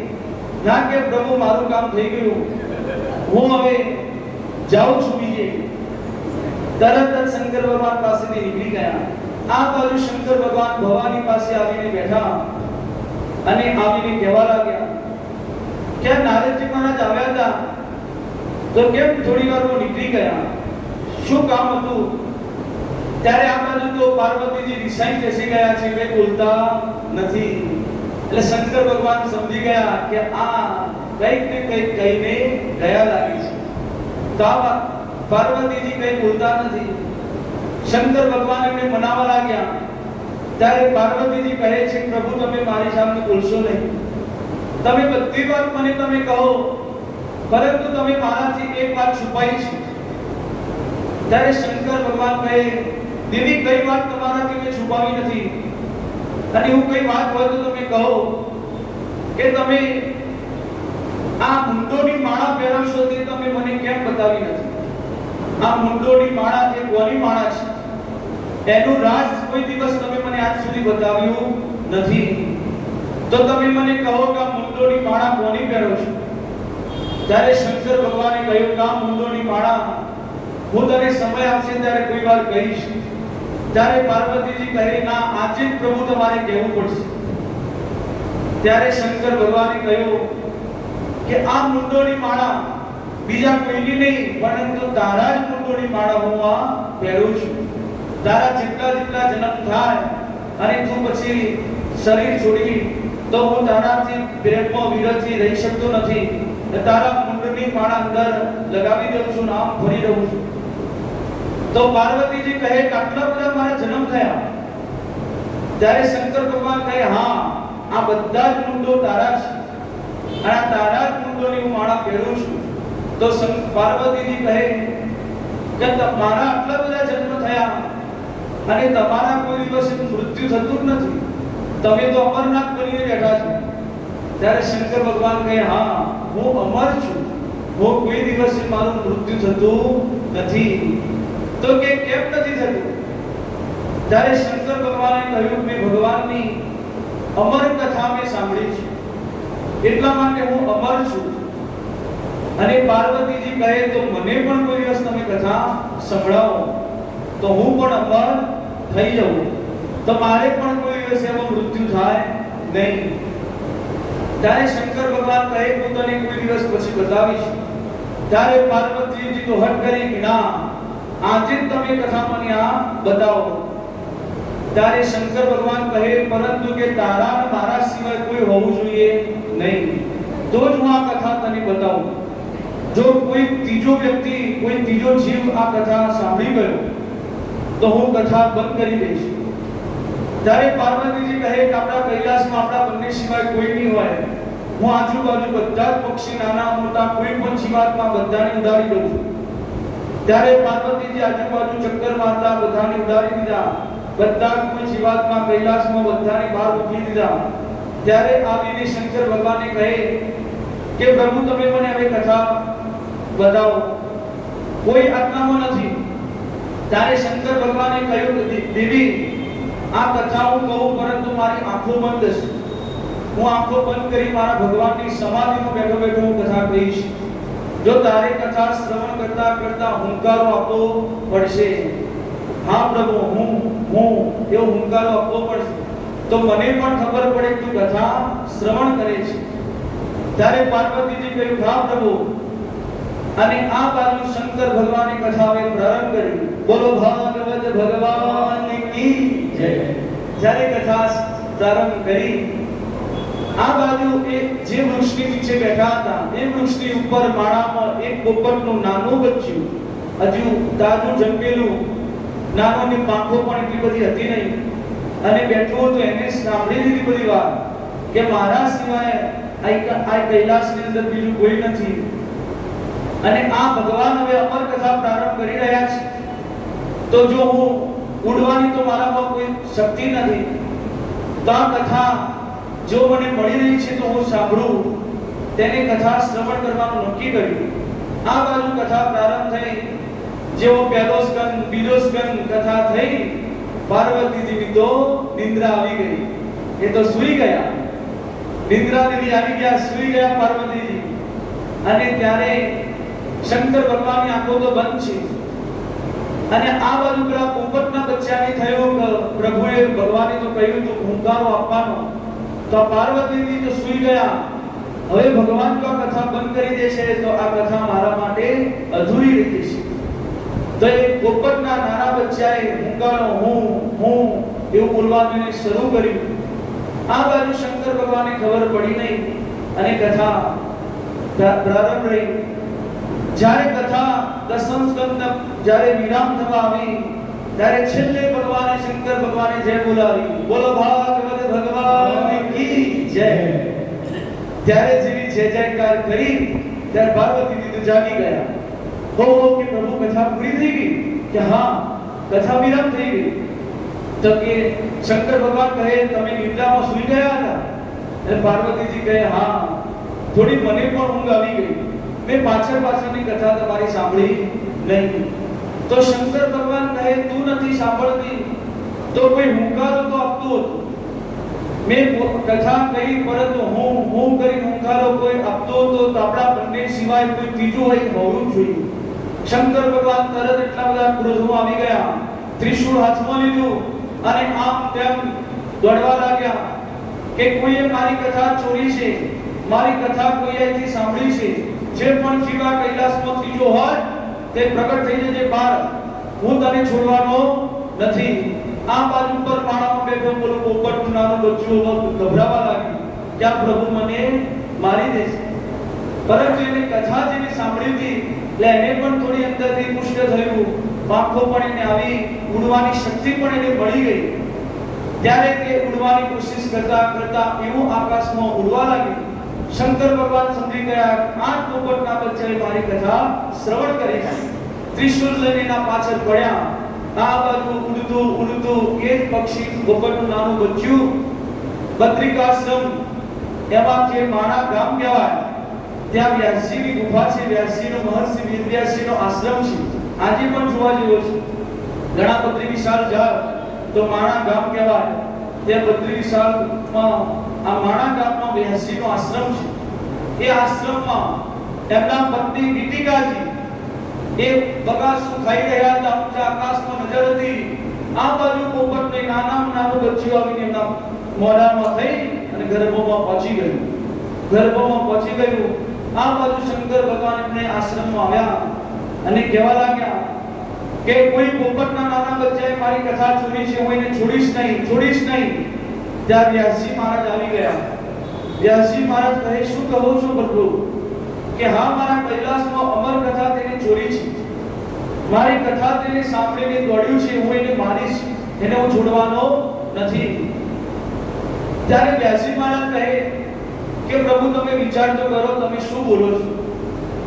ના કે પ્રભુ, મારું કામ થઈ ગયું, હું હવે જાઉં છું બીજે. તરત જ શંકર ભગવાન પાસેથી નીકળી ગયા. આ બાજુ શંકર ભગવાન ભવાની પાસે આવીને બેઠા અને આવીને કહેવા લાગ્યા કે નારદજી મહારાજ આવ્યા હતા, તો કેમ થોડી વારમાં નીકળી ગયા? શું કામ હતું? ત્યારે આ બાજુ તો પાર્વતીજી રિસાઈ બેસી ગયા છે, કે બોલતા નથી. એટલે શંકર ભગવાન સમજી ગયા કે આ કંઈક ને કંઈક કહીને ગયા લાગે છે. તો આ પાર્વતીજી કઈ બોલતા નથી. શંકર ભગવાન એમને મનાવવા લાગ્યા. ત્યારે પાર્વતીજી કહે છે, પ્રભુ તમે મારી સામે બોલશો નહીં. તમે બધી વાત મને તમે કહો, પરંતુ તમે મારાથી એક વાત છુપાઈ છે. ત્યારે શંકર ભગવાન કહે, દેવી કઈ વાત તમારાથી મેં છુપાવી નથી. અને હું કઈ વાત હોય તો તમે કહો કે તમે આ મુંડોની માળા પહેરશો તે તમે મને કેમ બતાવી નથી. આ મુંડોની માળા એ કોની માળા છે? એનું રાજ કોઈ દિવસ તમે મને આજ સુધી બતાવ્યું નથી. તો તમે મને કહો કે આ મુંડોની માળા કોની પહેરો છો? ત્યારે શંકર ભગવાને કહ્યું કે આ મુંડોની માળા હું તને સમય આપશે ત્યારે કોઈ વાર કહીશ. ત્યારે પાર્વતીજી કહે, ના, આજે જ પ્રભુ તમારે કહેવું પડશે. ત્યારે શંકર ભગવાને કહ્યું કે આ મુંડોની માળા બીજા કોઈની નહીં, પરંતુ તારા જ મુંડોની માળા હું આ પહેરું છું. તારા જેટલા જેટલા જન્મ થાય અને તું પછી શરીર છોડી તો હું તારાથી પ્રેમમાં વિરહથી રહી શકતો નથી. તારા મુંડની માળા અંદર લગાવી દઉં છું, નામ ભરી દઉં છું. તો પાર્વતીજી કહે કે આટલા બધા મારા જન્મ થયા. ત્યારે શંકર ભગવાન કહે, હા, આ બધા જ મુંડો તારા છે અને આ તારા જ મુંડોની હું માળા પહેરું છું. તો પાર્વતીજી કહે કે તમારા આટલા બધા જન્મ થયા અને તમારા કોઈ દિવસે મૃત્યુ થતું જ નથી. તમે તો અમરનાથ બનીને બેઠા છો. ત્યારે શંકર ભગવાન કહે, હા, હું અમર છું, હું કોઈ દિવસે મારું મૃત્યુ થતું નથી. તો કે કેમ નથી થતું? ત્યારે શંકર ભગવાને કહ્યું, મેં ભગવાનની અમર કથા મેં સાંભળી છે, એટલા માટે હું અમર છું. અને પાર્વતીજી કહે, તો મને પણ કોઈ દિવસ તમે કથા સંભળાવો તો હું પણ અમર થઈ જાઉં, તો મારે પણ કોઈ દિવસ એવો મૃત્યુ થાય નહીં. ત્યારે શંકર ભગવાન કહે, હું તને કોઈ દિવસ પછી બતાવીશ. ત્યારે પાર્વતીજી તો હટ કરી કે ના, આજે જ તમે કથા મને આ બતાવો. ત્યારે શંકર ભગવાન કહે, પરંતુ કે તારા અને મારા સિવાય કોઈ હોવું જોઈએ નહીં, તો જ હું આ કથા તને બતાવું. જો કોઈ ત્રીજો વ્યક્તિ, કોઈ ત્રીજો જીવ આ કથા સાંભળી ગયો તો હું કથા બંધ કરી દઈશ. ત્યારે પાર્વતીજી કહે કે આપણા કૈલાસમાં આપણા બંને સિવાય કોઈ નહીં હોય. હું આજુબાજુ બધા જ પક્ષી, નાના મોટા કોઈ પણ જીવાત્મા બધાને ઉડાડી દઉં છું. ત્યારે પાર્વતીજી આજુબાજુ ચક્કર મારતા બધાને ઉડાડી દીધા. બધા કોઈ જીવાત્મા કૈલાસમાં બધાને બહાર મોકલી દીધા. ત્યારે આવીને શંકર ભગવાને કહે કે પ્રભુ તમે મને હવે કથા બતાવો, કોઈ આત્મામાં નથી. ત્યારે શંકર ભગવાને કહ્યું કે દેવી, આ કથા હું કહું પરંતુ મારી આંખો બંધ છે. હું આંખો બંધ કરી મારા ભગવાનની સમાધિમાં બેઠો બેઠો હું કથા કહીશ. જો તારે કથા શ્રવણ કરતા કરતા હુંકારો આપવો પડશે, હા પ્રભુ હું એવો હુંકારો આપવો પડશે, તો મને પણ ખબર પડે કે તું કથા શ્રવણ કરે છે. ત્યારે પાર્વતીજી કહ્યું, હા પ્રભુ. અને આ બાજુ શંકર ભગવાને કથા હવે પ્રારંભ કરી. બોલો ભાગવત ભગવાન કી જય. જ્યારે કથા પ્રારંભ કરી, આ બાજુ એક જે વૃક્ષની નીચે બેઠા હતા એ વૃક્ષની ઉપર માળામાં એક પોપટનું નાનું બચ્ચું, હજુ તાજું જન્મેલું, નાનોની પાંખો પણ એટલી બધી હતી નહીં, અને બેઠું તો એને સાંભળી લીધી બધી વાત કે મારા સિવાય આ કૈલાસની અંદર બીજું કોઈ નથી. અને આ ભગવાન હવે અમર કથા પ્રારંભ કરી રહ્યા છે. તો જો હું ઉડવાની તો મારામાં કોઈ શક્તિ નથી, તો આ કથા જો મને મળી રહી છે તો હું સાંભળું, તેને કથા શ્રવણ કરવાનું નક્કી કર્યું. આ બાજુ કથા પ્રારંભ થઈ. જેવો પહેલો સ્કંદ, બીજો સ્કંદ કથા થઈ, પાર્વતીજીની તો નિંદ્રા આવી ગઈ. એ તો સૂઈ ગયા. નિંદ્રા દેવી આવી ગયા, સૂઈ ગયા પાર્વતીજી. અને ત્યારે શંકર ભગવાનની આંખો તો બંધ છે. અને આ બાજુ પેલા પોપટના બચ્ચાને થયું કે પ્રભુએ ભગવાને તો કહ્યું તો હુંકારો આપવાનો, તો પાર્વતીજી તો સૂઈ ગયા. હવે ભગવાન જો આ કથા બંધ કરી દેશે તો આ કથા મારા માટે અધૂરી રહી જશે. તો એ પોપટના નાના બચ્ચાએ હુંકારો હું એવું બોલવાનું શરૂ કર્યું. આ બાજુ શંકર ભગવાને ખબર પડી નહીં અને કથા પ્રારંભ રહી. જ્યારે કથા દસમ સ્કંદ જ્યારે વિરામ થવા આવી ત્યારે છેલ્લે ભગવાને શંકર ભગવાને જય બોલાવી, બોલો ભાગવત ભગવાન કી જય. ત્યારે જેવી જય જયકાર કરી ત્યારે પાર્વતી દીદી જાગી ગયા. હો કે પ્રભુ કથા પૂરી થઈ ગઈ? કે હા, કથા વિરામ થઈ ગઈ. તો કે શંકર ભગવાન કહે તમે નિદ્રામાં સૂઈ ગયા હતા? અને પાર્વતીજી કહે હા, થોડી મને પણ ઊંઘ આવી ગઈ, મેં પાછળની કથા તમારી સાંભળી નહીં. તો શંકર ભગવાન કહે તું નથી સાંભળતી તો કોઈ હુંકારો તો આપતો હતો. મેં કથા કહી પરંતુ હું કરી હુંકારો કોઈ આપતો હતો તો આપણા બંને સિવાય કોઈ ત્રીજું હોય હોવું જોઈએ. શંકર ભગવાન તરત એટલા બધા ક્રોધમાં આવી ગયા, ત્રિશૂળ હાથમાં લીધું અને આમ તેમ દોડવા લાગ્યા કે કોઈએ મારી કથા ચોરી છે, મારી કથા કોઈ અહીંથી સાંભળી છે. જે પણ જીવા કૈલાસમાં ત્રીજો હોય તે પ્રગટ થઈ જજે બહાર, હું તને છોડવાનો નથી. આ બાજુ પર પાણામાં બેઠો બોલો પોપટનું નાનું બચ્ચું ગભરાવા લાગ્યું કે આ પ્રભુ મને મારી દેશે. પરંતુ એને કથા જેવી સાંભળી હતી એટલે એને પણ થોડી અંદરથી પુષ્ટ થયું, પાંખો પણ એને આવી, ઉડવાની શક્તિ પણ એને મળી ગઈ. ત્યારે તે ઉડવાની કોશિશ કરતા કરતા એવું આકાશમાં ઉડવા લાગ્યું. શંકર ભગવાન સમજી ગયા આ પોપટના બચ્ચાએ મારી કથા શ્રવણ કરી છે. ત્રિશૂળ લઈને એના પાછળ પડ્યા. આ બાજુ ઉડતું ઉડતું એક પક્ષી પોપટનું નાનું બચ્ચું બદ્રિકાશ્રમ એમાં જે માણા ગામ કહેવાય ત્યાં વ્યાસજીની ગુફા છે, વ્યાસજીનો મહર્ષિ વેદવ્યાસજીનો આશ્રમ છે. આજે પણ જોવા જેવો છે. ઘણા બદ્રી વિશાળ જાવ તો માણા ગામ કહેવાય. ત્યાં બદ્રી વિશાળમાં આ માણા ગામમાં વ્યાસજીનો આશ્રમ છે. એ આશ્રમમાં તેમના પત્ની ગીતિકાજી એ બગાસું ખાઈ રહ્યા હતા. ઊંચા આકાશમાં નજર હતી. આ બાજુ પોપટને નાનું બચ્ચું આવીને એમના મોઢામાં થઈ અને ગર્ભમાં પહોંચી ગયું. આ બાજુ શંકર ભગવાન એમને આશ્રમમાં આવ્યા અને કહેવા લાગ્યા કે કોઈ પોપટના નાના બચ્ચાએ મારી કથા ચોરી છે, હું એને છોડીશ નહીં. ત્યાં વ્યાસજી મહારાજ આવી ગયા. વ્યાસજી મહારાજ કહે શું કહો છો પ્રભુ? કે હા, મારા કૈલાસમાં અમર કથા તેને ચોરી છે, મારી કથા તેને સાંભળીને દોડ્યું છે, હું એને મારીશ, એને હું છોડવાનો નથી. ત્યારે વ્યાસજી મહારાજ કહે કે પ્રભુ તમે વિચાર તો કરો, તમે શું બોલો છો?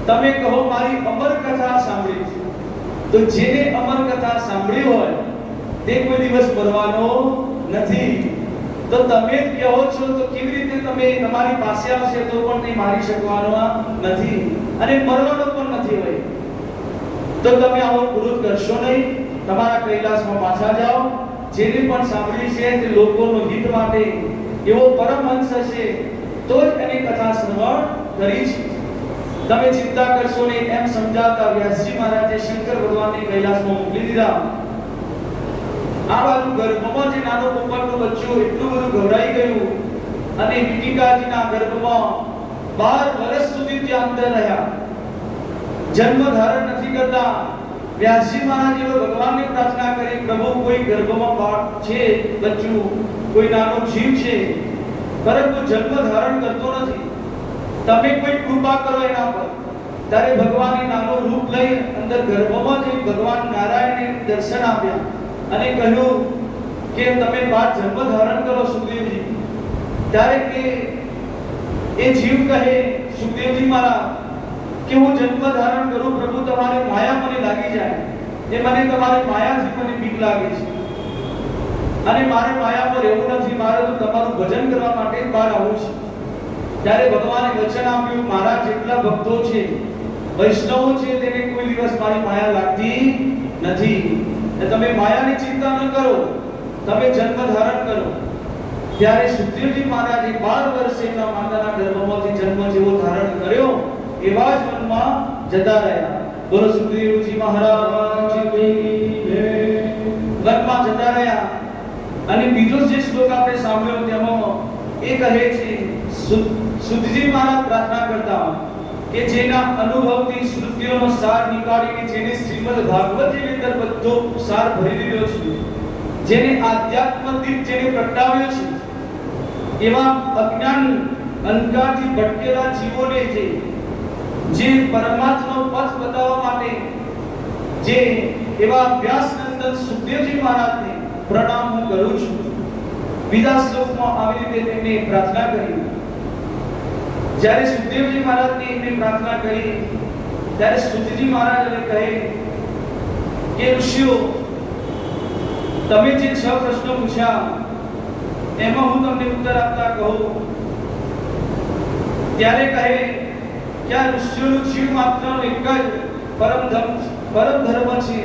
તમે કહો મારી અમર કથા સાંભળી છે. તો જેને અમર કથા સાંભળી હોય તે કોઈ દિવસ મરવાનો નથી. તો તમે જ કહો છો તો કેવી રીતે તમે તમારી પાસે આવશે તો પણ તે મારી શકવાનો નથી અને મરવાનો પણ નથી હોય. તો તમે આવો ક્રોધ કરશો નહીં, તમારા કૈલાસમાં પાછા જાઓ. જેને પણ સાંભળી છે તે લોકોનું હિત માટે એવો પરમહંસ હશે તો જ એની કથા શ્રવણ કરી છે. તમે ચિંતા કરશો નહીં એમ સમજાવતા વ્યાસજી મહારાજે શંકર ભગવાનને કૈલાસમાં મોકલી દીધા. આ બાજુ ગર્ભમાં જે નાનો પોપટનું બચ્ચું એટલું બધું ગભરાઈ ગયું અને વિટિકાજીના ગર્ભમાં 12 વર્ષ સુધી ત્યાં અંદર રહ્યા. જન્મ ધારણ નથી કરતા. વ્યાસજી મહારાજે ભગવાનને પ્રાર્થના કરી પ્રભુ કોઈ ગર્ભમાં બાળ છે, બચ્ચું કોઈ નાનો જીવ છે પરંતુ જન્મ ધારણ કરતો નથી, તમે કોઈ કૃપા કરો એના પર. ત્યારે ભગવાને નાનું રૂપ લઈ અંદર ગર્ભમાં જઈ ભગવાન નારાયણને દર્શન આપ્યા અને કહ્યું કે તમે બાળ જન્મ ધારણ કરો સુખદેવજી. ત્યારે કે એ જીવ કહે સુખદેવજી મારા કે હું જન્મ ધારણ કરું પ્રભુ, તમારી માયા મને લાગી જાય, એ મને તમારી માયાથી મને બીક લાગે છે અને મારે માયામાં રહેવું નથી, મારે તો તમારું ભજન કરવા માટે જ બહાર આવવું છે. ત્યારે ભગવાને વચન આપ્યું મારા જેટલા ભક્તો છે, વૈષ્ણવો છે, તેને કોઈ દિવસ મારી માયા લાગતી નથી. તમે માયાની ચિંતા ન કરો, તમે જન્મ ધારણ કરો. ત્યારે સુખદેવજી મહારાજે 12 વર્ષે એમના માતાના ગર્ભમાંથી જન્મ જેવો ધારણ કર્યો. એવા જ વનમાં જતા રહ્યા. બોલો સુખદેવજી મહારાજની જય. વનમાં જતા રહ્યા અને બીજો જે શ્લોક આપણે સાંભળ્યો તેમાં એ કહે છે સુધજી મહારાજ પ્રાર્થના કરતા કે જેના અનુભવથી શ્રુતિઓનો સાર નીકાળીને જેને શ્રીમદ ભાગવત જેની અંદર બધો સાર ભરી દીધો છે, જેને આધ્યાત્મ દીપ જેને પ્રગટાવ્યો છે, એવા અજ્ઞાન અંધકારથી ભટકેલા જીવોને જે જે પરમાત્માનો પથ બતાવવા માટે જે એવા વ્યાસનંદન સુખદેવજી મહારાજને પ્રણામ હું કરું છું. બીજા શ્લોકમાં આવી રીતે તેમને પ્રાર્થના કરી. જ્યારે સુખદેવજી મહારાજને એમને પ્રાર્થના કરી ત્યારે સુતજી મહારાજને કહે કે ઋષિઓ, તમે જે 6 પ્રશ્નો પૂછ્યા એમાં હું તમને ઉત્તર આપતા કહું. ત્યારે કહે કે આ ઋષિઓનું જીવ માત્રનો એક જ પરમ ધર્મ છે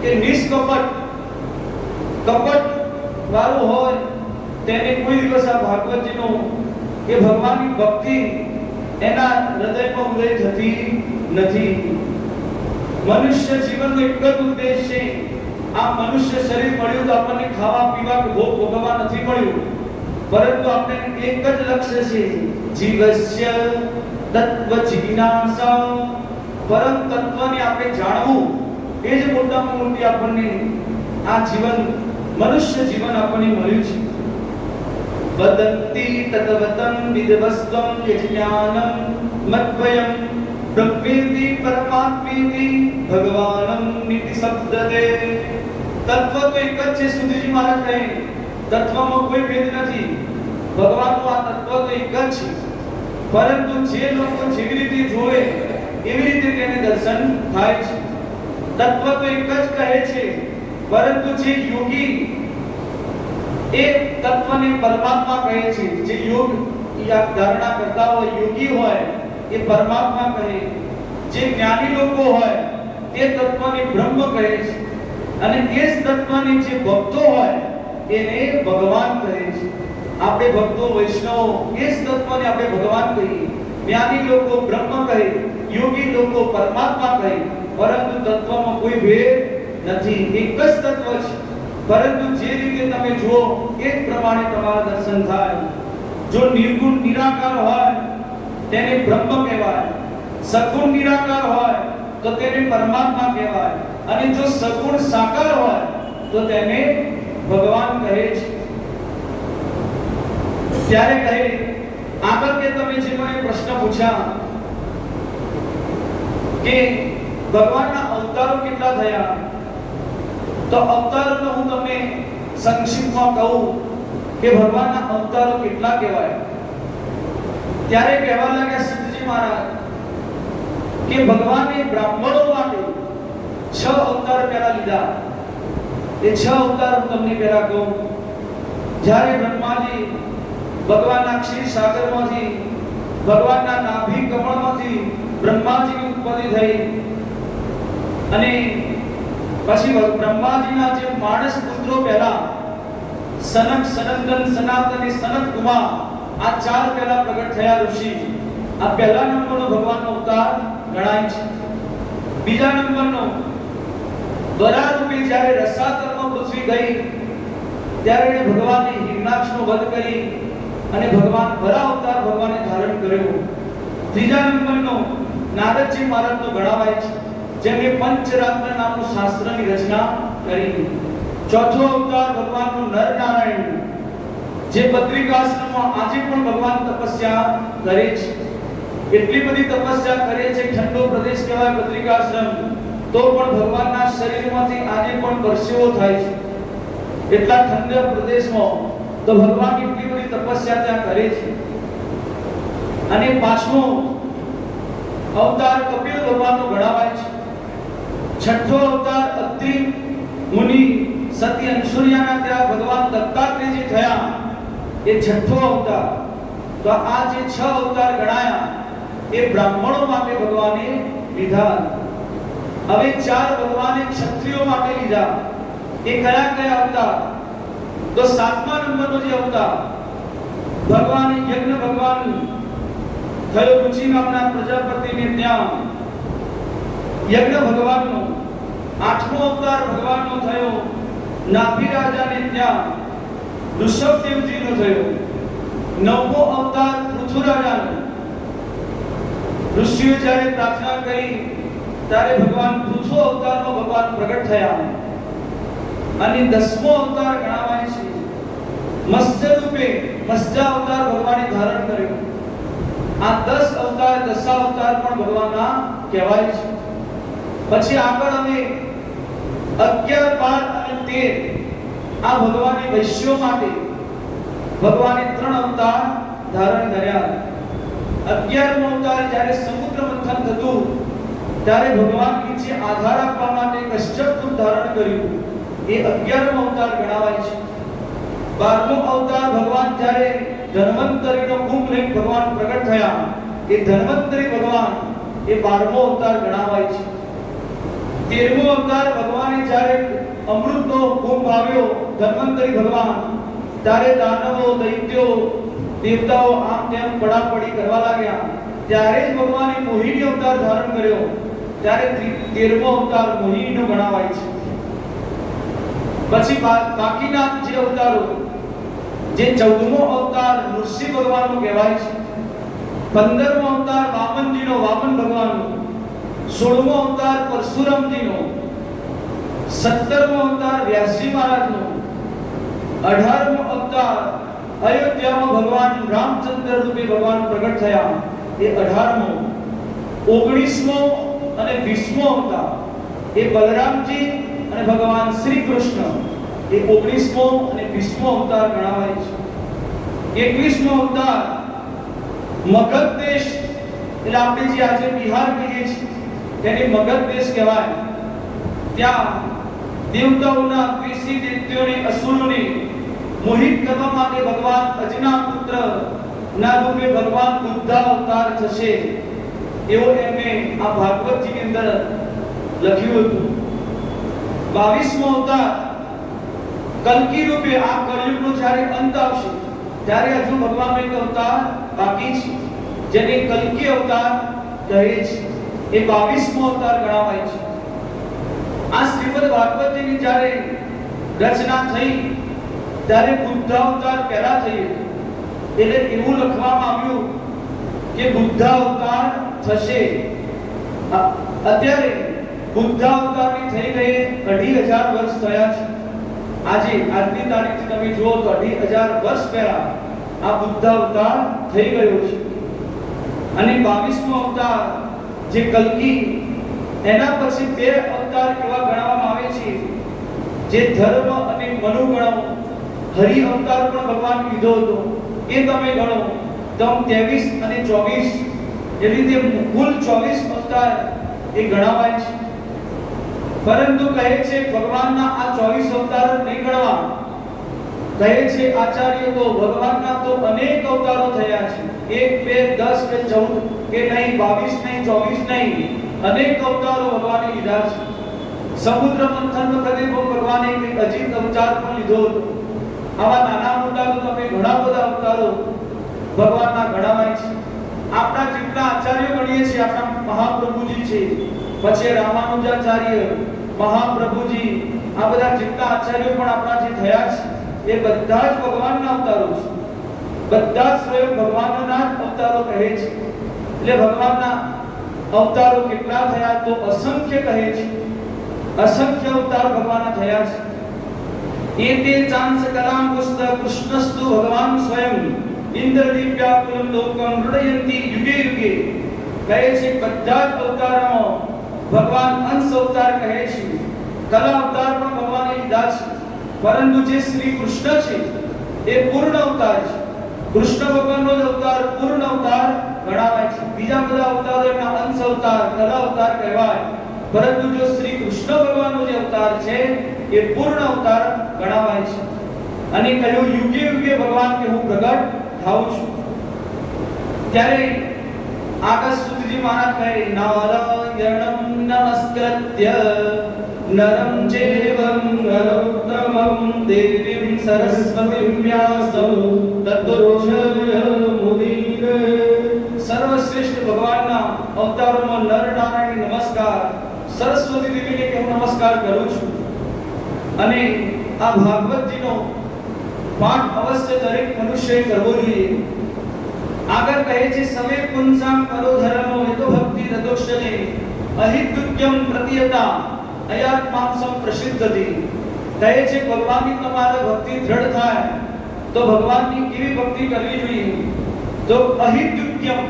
કે નિષ્કપટ. કપટ વાળું હોય તેને કોઈ દિવસ આ ભાગવતજીનો કે ભગવાનની ભક્તિ એના હૃદયમાં ઉદય થતી નથી. મનુષ્ય જીવનનો એક જ ઉદ્દેશ છે. આ મનુષ્ય શરીર મળ્યું તો આપણને ખાવા પીવા કે ભોગ ભોગવવા નથી મળ્યું, પરંતુ આપણે એક જ લક્ષ્ય છે, જીવસ્ય તત્વ જિજ્ઞાસા. પરમ તત્વને આપણે જાણવું એ જ મોટામાં મોટી આપણને આ જીવન મનુષ્ય જીવન આપણને મળ્યું છે. વદંતિ તદવતં વિદવસ્ત્વં યજ્ઞાનં મદ્વયં બ્રહ્મેતિ પરમાત્મેતિ ભગવાનં નિતિ શબ્દતે. તત્વ તો એક જ છે. સુધીજી મહારાજ કહે તત્વમાં કોઈ ભેદ નથી. ભગવાનનું આ તત્વ તો એક જ છે, પરંતુ જે લોકો જેવી રીતે જોવે એવી રીતે તેને દર્શન થાય છે. તત્વ તો એક જ કહે છે, પરંતુ જે યોગી એ તત્વને પરમાત્મા કહે છે. જે યોગ ધારણા કરતા હોય, યોગી હોય, એ પરમાત્મા કહે. જે જ્ઞાની લોકો હોય તે તત્વને બ્રહ્મ કહે છે, અને એ જ તત્વને જે ભક્તો હોય એને ભગવાન કહે છે. આપણે ભક્તો વૈષ્ણવો એ જ તત્વને આપણે ભગવાન કહીએ. જ્ઞાની લોકો બ્રહ્મ કહે, યોગી લોકો પરમાત્મા કહે, પરંતુ તત્વમાં કોઈ ભેદ નથી. એક જ તત્વ છે, પરંતુ જે રીતે તમે જુઓ એ જ પ્રમાણે તમારા દર્શન થાય. જો નિર્ગુણ નિરાકાર હોય તેને બ્રહ્મ કહેવાય, સગુણ નિરાકાર હોય તો તેને પરમાત્મા કહેવાય, અને જો સગુણ સાકાર હોય તો તેને ભગવાન કહે છે. ત્યારે કહે આગળ કે તમે જે મને પ્રશ્ન પૂછ્યા કે ભગવાનના અવતારો કેટલા થયા, તો અવતારોનો હું તમને સંક્ષિપ્તમાં કહું કે ભગવાનના અવતારો કેટલા કહેવાય. ત્યારે કહેવા લાગ્યા સિદ્ધજી મહારાજ કે ભગવાને બ્રાહ્મણો માટે 6 અવતાર પહેલા લીધા. એ 6 અવતાર હું તમને પહેલા કહું. જ્યારે બ્રહ્માજી ભગવાનના ક્ષીર સાગરમાંથી, ભગવાનના નાભી કમળમાંથી બ્રહ્માજીની ઉત્પત્તિ થઈ, અને પછી બ્રહ્માજીના જે માણસ પુત્રો પહેલા સનક, સનંદન, સનાતન અને સનત કુમાર, આ 4 પહેલા પ્રગટ થયા ઋષિ. આ પહેલા નંબરનો ભગવાનનો અવતાર ગણાય છે. બીજા નંબરનો વરા રૂપે જ્યારે રસાતલમાં પૃથ્વી ગઈ ત્યારે એને ભગવાને હિરણાક્ષનો વધ કરી અને ભગવાન વરા અવતાર ભગવાને ધારણ કર્યો. ત્રીજા નંબરનો નારદજી મહારાજનો ગણાવાય છે, જેમણે પંચરાત્ર નામનું શાસ્ત્રની રચના કરી. ચોથો અવતાર ભગવાનનો નરનારાયણ, જે બદ્રિકાશ્રમમાં આજે પણ ભગવાન તપસ્યા કરે છે. એટલી બધી તપસ્યા કરે છે, ઠંડો પ્રદેશ કહેવાય બદ્રિકાશ્રમ, તો પણ ભગવાનના શરીરમાંથી આજે પણ પરસેવો થાય છે. એટલા ઠંડા પ્રદેશમાં તો ભગવાન એટલી બધી તપસ્યા ત્યાં કરે છે. અને પાંચમો અવતાર કપિલ ભગવાનનો ગણાવાય છે. છઠ્ઠો અવતાર અત્રિ મુનિ સતી અંસુરિયાના ત્યાં ભગવાન દત્તાત્રેયજી થયા, એ છઠ્ઠો અવતાર. તો આ જે 6 અવતાર ગણાયા એ બ્રાહ્મણો માટે ભગવાને લીધા. હવે 4 ભગવાને ક્ષત્રિયો માટે લીધા. એ કયા કયા અવતાર? તો 7મા નંબરનો જે અવતાર ભગવાન યજ્ઞ ભગવાન થયો રુચિ નામના પ્રજાપતિને ત્યાં યજ્ઞ ભગવાનનો. 8મો અવતાર ભગવાનનો થયો નાભી રાજાને ત્યાં ઋષભદેવજીનો થયો. 9મો અવતાર પૃથ્વીરાજાનો. ઋષિઓ જ્યારે પ્રાર્થના કરી ત્યારે ભગવાન પૃથ્વી અવતારમાં ભગવાન પ્રગટ થયા. અને 10મો અવતાર ગણાવાય છે મત્સ્ય રૂપે, મત્સ્ય અવતાર ભગવાને ધારણ કર્યો. આ 10 અવતાર દશાવતાર પણ ભગવાનના કહેવાય છે. પછી આગળ અમે 11, 12 અને 13 આ ભગવાનની વૈશ્યો માટે ભગવાને 3 અવતાર ધારણ કર્યા. 11મો અવતાર જ્યારે સમુદ્ર મંથન થતું ત્યારે ભગવાન નીચે આધાર આપવા માટે કશ્યપ રૂપ ધારણ કર્યું. એ 11મો અવતાર ગણાવાય છે. 12મો અવતાર ભગવાન જ્યારે ધન્વંતરીનો કુંભ લઈને ભગવાન પ્રગટ થયા, એ ધન્વંતરી ભગવાન એ 12મો અવતાર ગણાવાય છે. 13મો અવતાર ભગવાને જ્યારે અમૃતનો કુંભ આવ્યો ધન્વંતરી ભગવાન, ત્યારે દાનવો, દૈત્યો, દેવતાઓ આમ તેમ પડાપડી કરવા લાગ્યા. ત્યારે જ ભગવાને મોહિની અવતાર ધારણ કર્યો. ત્યારે 13મો અવતાર મોહિનીનો ગણાવાય છે. પછી બાકીના જે અવતારો, જે 14મો અવતાર નૃસિંહ ભગવાનનો કહેવાય છે, 15મો અવતાર વામનજીનો, વામન ભગવાનનો, 16મો અવતાર પરશુરામજીનો, 17મો અવતાર વ્યાસજી મહારાજનો, 18મો અવતાર અયોધ્યામાં ભગવાન રામચંદ્ર રૂપે ભગવાન પ્રગટ થયા, એ 18મો, 19મો અને 20મો અવતાર એ બલરામજી અને ભગવાન શ્રી કૃષ્ણ, એ 19મો અને 20મો અવતાર ગણાવાય છે. 21મો અવતાર મગધ દેશ, એટલે આપણે જે આજે બિહાર કહીએ છીએ તેને મગધ દેશ કહેવાય. ત્યાં દેવતાઓના, ઋષિ દૈત્યોને, અસુરોને મોહિત કરવા માટે ભગવાન અજના પુત્ર ના રૂપે ભગવાન બુદ્ધ અવતાર થશે એવું એમને આ ભાગવતજીની અંદર લખ્યું હતું. 22મો અવતાર કલ્કી રૂપે, આ કળિયુગનો જ્યારે અંત આવશે ત્યારે હજુ ભગવાનનો એક અવતાર બાકી છે જેને કલ્કી અવતાર કહે છે. એ 22મો અવતાર ગણાવાય છે. આ શ્રીમદ ભાગવતજીની જ્યારે રચના થઈ ત્યારે બુદ્ધ અવતાર પહેલા થઈ, એટલે એવું લખવામાં આવ્યું કે બુદ્ધ અવતાર થશે. અત્યારે બુદ્ધ અવતારની થઈ ગઈ 2500 વર્ષ થયા છે. આજે આજની તારીખથી તમે જુઓ તો 2500 વર્ષ પહેલા આ બુદ્ધ અવતાર થઈ ગયો છે. અને 22મો અવતાર જે કલ્કી, એના પછી 2 અવતાર એવા ગણવામાં આવે છે જે ધર્મ અને મનુગણો, હરિ અવતાર પણ ભગવાન કીધો હતો, એ તમે ગણો તો 23 અને 24, એ રીતે કુલ 24 અવતાર એ ગણાવાય છે. પરંતુ કહે છે ભગવાનના આ 24 અવતાર નહીં ગણવા. કહે છે આચાર્ય તો ભગવાનના તો અનેક અવતારો થયા છે. 1, 2, 10 કે 14 કે નહીં, 22 નહીં, 24 નહીં, અનેક અવતારો ભગવાને લીધા છે. સમુદ્ર મંથન વખતે ભગવાને એક અજીત અવતાર પણ લીધો હતો. આવા નાના મોટા તો તમે ઘણા બધા અવતારો ભગવાનના ગણાવાય છે. આપણા જેટલા આચાર્યો ગણીએ છીએ, આપણા મહાપ્રભુજી છે, પછી રામાનુજાચાર્ય, મહાપ્રભુજી, આ બધા જેટલા આચાર્યો પણ આપણા જે થયા છે એ બધા જ ભગવાનના અવતારો છે. બધા જ સ્વયં ભગવાનના અવતારો કહે છે. એટલે ભગવાનના અવતારો કેટલા થયા તો અસંખ્ય કહે છે. અસંખ્ય અવતાર ભગવાનના થયા છે. एते चांस कलाम पुस्तक कृष्णस्तु भगवान स्वयं इंद्रदीप्याकुलम लोकम हृदयंती युगे युगे. કહે છે બધા જ અવતારોમાં ભગવાન અંશ અવતાર કહે છે, કલા અવતાર પણ ભગવાને લીધા છે. પરંતુ જે શ્રી કૃષ્ણ છે એ પૂર્ણ અવતાર છે. કૃષ્ણ ભગવાનનો જ અવતાર પૂર્ણ અવતાર ગણાવાય છે. બીજા બધા અવતારો એના અંશ અવતાર, કલા અવતાર કહેવાય. પરંતુ જો શ્રી કૃષ્ણ ભગવાનનો જે અવતાર છે એ પૂર્ણ અવતાર ગણાવાય છે. અને કહ્યું યુગે યુગે ભગવાન કે હું પ્રગટ થાઉં છું. ત્યારે આગસ્તુજી મહારાજ કહે નારાયણમ નમસ્કૃત્ય નરમ ચૈવમ નરોત્તમં દેવીમ સરસ્વતીમ વ્યાસો તતોર્ષય મુદીરે. સર્વશ્રેષ્ઠ ભગવાનના અવતારોમાં નર નારાયણ નમસ્કાર, સરસ્વતી દેવીને કે હું નમસ્કાર કરું છું. અને આ ભાગવતજીનો પાઠ અવશ્ય દરેક મનુષ્યએ કરવો જોઈએ. આગળ કહે છે સવે પુંસામ કરો ધર્મો હેતો ભક્તિ રદોક્ષને અહિતુક્યમ પ્રતિયતા અયાત્માંસમ પ્રસિદ્ધતિ. કહે છે ભગવાનની તમારે ભક્તિ દ્રઢ થાય તો ભગવાનની કેવી ભક્તિ કરવી જોઈએ તો અહિતુક્યમ,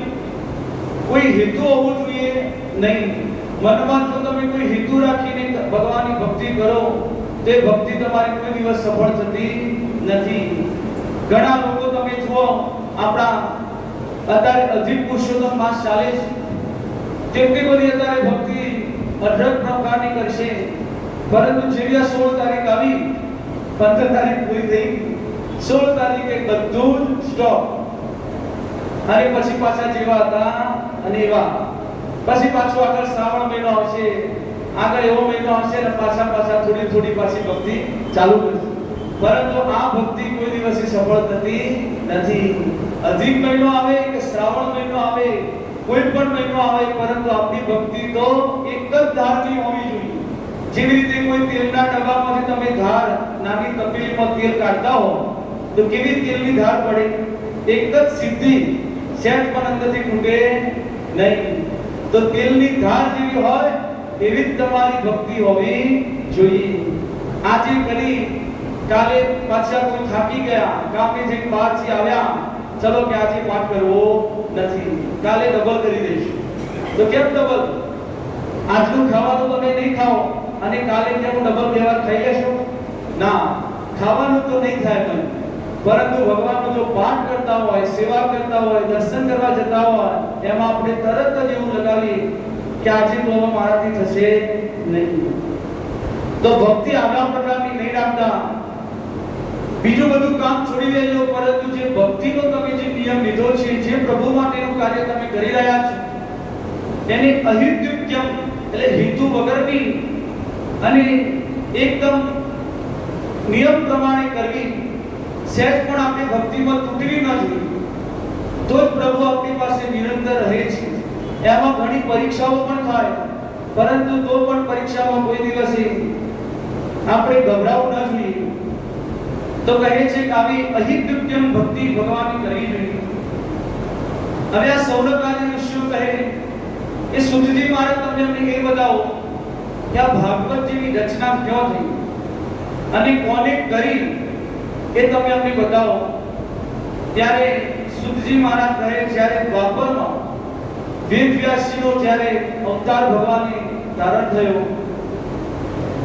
કોઈ હેતુ હોવો જોઈએ નહીં. મનમાં જો તમે કોઈ હેતુ રાખીને ભગવાનની ભક્તિ કરો તે ભક્તિ તમારી કોઈ દિવસ સફળ થતી નથી. ઘણા લોકો તમે જુઓ, આપણા અત્યારે અધિક પુરુષોત્તમ માસ ચાલે છે, તેમની બધી અત્યારે ભક્તિ અઢળક પ્રકારની કરશે, પરંતુ જેવી 16 તારીખ આવી, 15 તારીખ પૂરી થઈ, 16 તારીખે બધું સ્ટોપ. અને પછી પાછા જેવા હતા અને એવા. પછી પાછો આગળ શ્રાવણ મહિનો આવશે, આગળ એવો મહિનો આવશે અને પાછા થોડી પાછી ભક્તિ ચાલુ કરશે. પરંતુ આ ભક્તિ કોઈ દિવસ સફળ થતી નથી. અધિક મહિનો આવે કે શ્રાવણ મહિનો આવે, કોઈ પણ મહિનો આવે, પરંતુ આપણી ભક્તિ તો એક જ ધારની હોવી જોઈએ. જેવી રીતે કોઈ તેલના ડબ્બામાંથી તમે ધાર નાની તપેલીમાં તેલ કાઢતા હો તો કેવી તેલની ધાર પડે? એક જ સીધી, સેટ પણ અંદરથી ખૂટે નહીં. તો તેલની ધાર જેવી હોય એવી જ તમારી ભક્તિ હોવી જોઈએ. આજે કરી, કાલે પાછા કોઈ થાકી ગયા, કામે જઈને બહારથી આવ્યા, ચલો કે આજે પાઠ કરવો નથી, કાલે ડબલ કરી દઈશું. તો કેમ ડબલ? આજનું ખાવાનું તમે નહીં ખાઓ અને કાલે કેમ ડબલ દેવા ખાઈ લેશો? ના, ખાવાનું તો નહીં થાય પણ, પરંતુ ભગવાનનો જો પાઠ કરતા હોય, સેવા કરતા હોય, દર્શન કરવા જતા હોય, એમાં આપણે તરત જ એવું લગાવીએ કે આજે તો મારાથી થશે નહીં. તો ભક્તિ આવા પ્રકારની નહીં રાખતા. બીજું બધું કામ છોડી દેજો, પરંતુ જે ભક્તિનો તમે જે નિયમ લીધો છે, જે પ્રભુ માટેનું કાર્ય તમે કરી રહ્યા છો, એને અહિત્યુક્યમ એટલે હેતુ વગરની અને એકદમ નિયમ પ્રમાણે કરવી. સહેજ પણ આપણે ભક્તિમાં તૂટવી ન જોઈએ, તો જ પ્રભુ આપણી પાસે નિરંતર રહે છે. એમાં ઘણી પરીક્ષાઓ પણ થાય, પરંતુ તો પણ પરીક્ષામાં કોઈ દિવસે આપણે ગભરાવું ન જોઈએ. તો કહે છે કે આવી અહિત્યુક્યમ ભક્તિ ભગવાનની કરવી જોઈએ. હવે આ સૌનકાદી ઋષિઓ કહે એ સુધજી મારે તમને અમને એ બતાવો કે આ ભાગવત જેવી રચના ક્યાં થઈ અને કોને કરી એ તમે અમને બતાવો. ત્યારે સુધજી મહારાજ કહે, જ્યારે દ્વાપરમાં વેદવ્યાસજીનો જ્યારે અવતાર ભગવાને ધારણ થયો,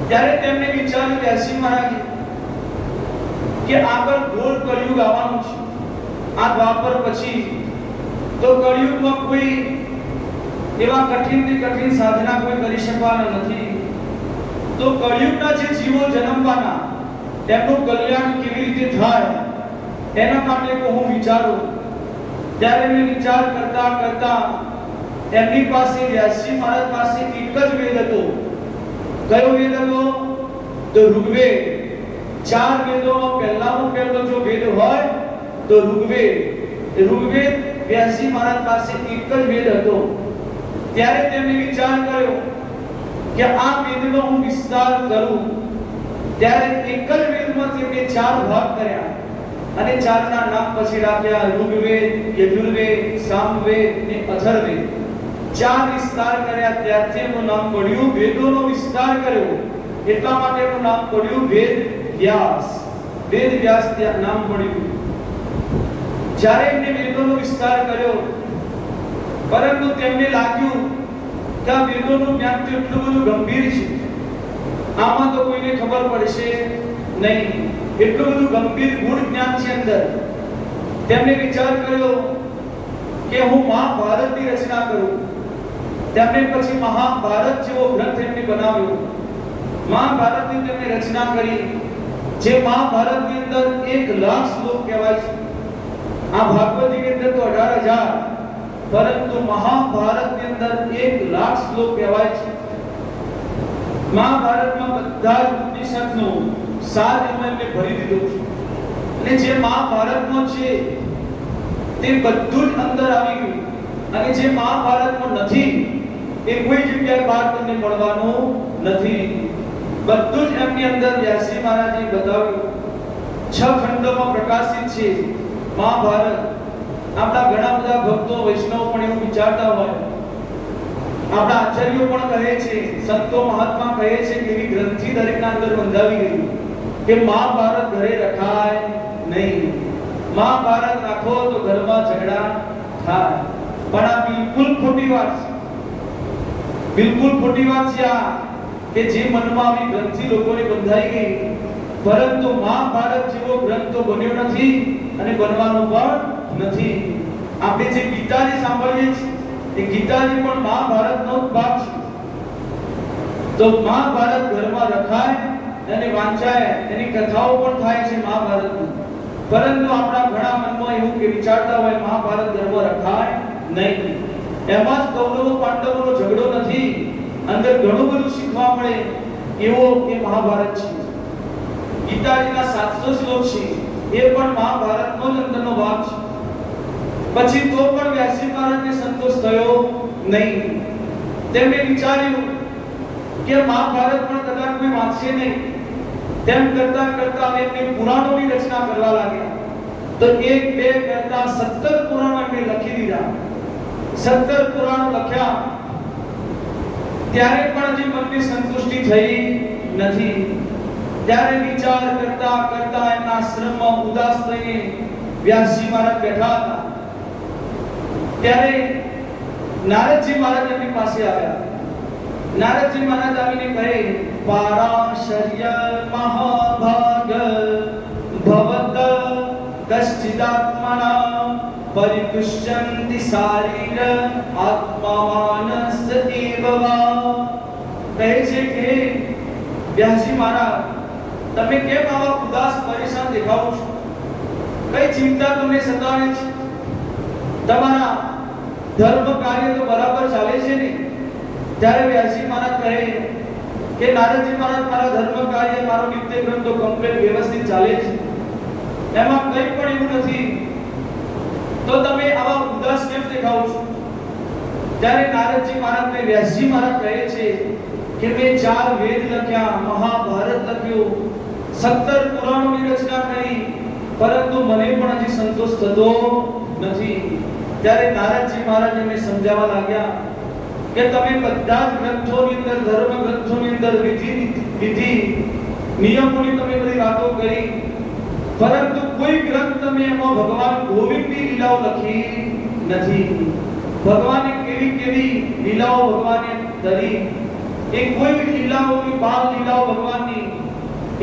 ત્યારે તેમને વિચાર્યું વ્યાસજી મહારાજે કે આગળ ઘોર કળિયુગ આવવાનું છે. આ દ્વાપર પછી તો કળિયુગમાં કોઈ એવા કઠિનથી કઠિન સાધના કોઈ કરી શકવાના નથી. તો કળિયુગના જે જીવો જન્મવાના, તેમનું કલ્યાણ કેવી રીતે થાય એના માટે હું વિચારું. ત્યારે મેં વિચાર કરતા કરતા એમની પાસે, વ્યાસજી મહારાજ પાસે એક જ વેદ હતો. કયો વેદ હતો? તો ઋગ્વેદ. 4 વેદોમાં પહેલો જો વેદ હોય તો ઋગ્વેદ. ઋગ્વેદ વ્યાસજી મહારાજ પાસે એક જ વેદ હતો. ત્યારે તેમણે વિચાર કર્યો કે આ વેદનો હું વિસ્તાર કરું. ત્યારે એક જ વેદમાં તેમણે 4 ભાગ કર્યા અને 4ના નામ પછી રાખ્યા ઋગ્વેદ, યજુર્વેદ, સામવેદ અને અથર્વવેદ. 4 વિસ્તાર કર્યા. ત્યારથી એનું નામ પડ્યું, વેદોનો વિસ્તાર કર્યો એટલા માટે એનું નામ પડ્યું વેદ વ્યાસ. વેદ વ્યાસ ત્યાં નામ પડ્યું. જ્યારે એમને વેદોનો વિસ્તાર કર્યો, પરંતુ તેમને લાગ્યું કે આ વેદોનું જ્ઞાન તો એટલું બધું ગંભીર છે, આમાં તો કોઈને ખબર પડશે નહીં, એટલું બધું ગંભીર ગુણ જ્ઞાન છે અંદર. તેમણે વિચાર કર્યો કે હું મહાભારતની રચના કરું. તેમણે પછી મહાભારત જેવો ગ્રંથ એમને બનાવ્યો. મહાભારતની તેમણે રચના કરી, જે મહાભારતની અંદર 1 લાખ શ્લોક કહેવાય છે. આ ભાગવતની અંદર તો 18,000, પરંતુ મહાભારતની અંદર 1 લાખ શ્લોક કહેવાય છે. મહાભારતમાં બધા જ ઉપનિષદનો સાર એમને ભરી દીધો છે. અને જે મહાભારતમાં છે તે બધું જ અંદર આવી ગયું. અને જે મહાભારતમાં નથી એ કોઈ જગ્યાએ બહાર તમને મળવાનું નથી. બધું જ એમની અંદર વ્યાસજી મહારાજે બતાવ્યું. 6 ખંડોમાં પ્રકાશિત છે મહાભારત. આપણા ઘણા બધા ભક્તો, વૈષ્ણવ પણ એવું વિચારતા હોય, આપણા આચાર્યો પણ કહે છે, સંતો મહાત્મા કહે છે કે એવી ગ્રંથિ દરેકના અંદર બંધાવી ગઈ કે મહાભારત ઘરે રખાય નહીં. મહાભારત રાખો તો ઘરમાં ઝઘડા થાય. પણ આ બિલકુલ ખોટી ખોટી વાત છે, બિલકુલ ખોટી વાત છે આ કે જે મનમાં આવી ગ્રંથિ લોકોને બંધાઈ ગઈ. પરંતુ મહાભારત જેવો ગ્રંથ તો બન્યો નથી અને બનવાનો પણ નથી. આપણે જે ગીતાજી સાંભળીએ છીએ એ ગીતાજી પણ મહાભારતનો જ ભાગ છે. તો મહાભારત ઘરમાં રખાય અને વાંચાય, એની કથાઓ પણ થાય છે મહાભારતની. પરંતુ આપણા ઘણા મનમાં એવું કે વિચારતા હોય મહાભારત ઘરમાં રખાય નહીં. એમાં જ કૌરવો પાંડવોનો ઝઘડો નથી, અંદર ઘણું બધું શીખવા મળે એવો એ મહાભારત છે. ગીતાજીના 700 શ્લોક છે એ પણ મહાભારતનો જ અંદરનો ભાગ છે. પછી તો પણ વ્યાસજી મહારાજને સંતોષ થયો નહીં. તેમણે વિચાર્યું કે મહાભારત પણ કદાચ કોઈ વાંચશે નહીં. તેમ કરતા કરતા એમને પુરાણોની રચના કરવા લાગ્યા. તો 1 2 કરતા 17 પુરાણો એમણે લખી દીધા. 17 પુરાણો લખ્યા ત્યારે પણ હજી મનની સંતુષ્ટિ થઈ નથી. ત્યારે વિચાર કરતા કરતા એમના આશ્રમમાં ઉદાસ થઈને વ્યાસજી મહારાજ બેઠા હતા. ત્યારે નારદજી મહારાજ એમની પાસે આવ્યા. નારદજી મહારાજ આવીને કહે, પારાશર્ય મહાભાગ ભવત કશ્ચિદાત્મના પરિતુષ્યંતિ શારીર આત્માનસ એવવા. કહે છે કે વ્યાસજી મહારાજ, તમે કેમ આવા ઉદાસ પરેશાન દેખાઓ છો? કઈ ચિંતા તમને સતાવે છે? તમારા ધર્મ કાર્ય તો બરાબર ચાલે છે ને? ત્યારે વ્યાસજી મહારાજ કહે કે નારદજી મહારાજ, મારા ધર્મ કાર્ય, મારો નિત્ય ક્રમ તો કમ્પ્લીટ વ્યવસ્થિત ચાલે છે, એમાં કંઈ પણ એવું નથી. તો તમે આવા ઉદાસ કેમ દેખાઓ છો? ત્યારે નારદજી મહારાજને વ્યાસજી મહારાજ કહે છે કે મેં 4 વેદ લખ્યા, મહાભારત લખ્યું, 17 પુરાણોની રચના કરી, પરંતુ મને પણ હજી સંતોષ થતો નથી. ત્યારે નારદજી મહારાજ એમને સમજાવવા લાગ્યા કે તમે બધા જ ગ્રંથોની અંદર, ધર્મ ગ્રંથોની અંદર વિધિ નિયમોની તમે બધી વાતો કરી, પરંતુ કોઈ ગ્રંથ તમે એમાં ભગવાન ગોવિંદની લીલાઓ લખી નથી. ભગવાને કેવી કેવી લીલાઓ ભગવાને કરી, એ કોઈ લીલાઓની, બાલ લીલાઓ ભગવાનની,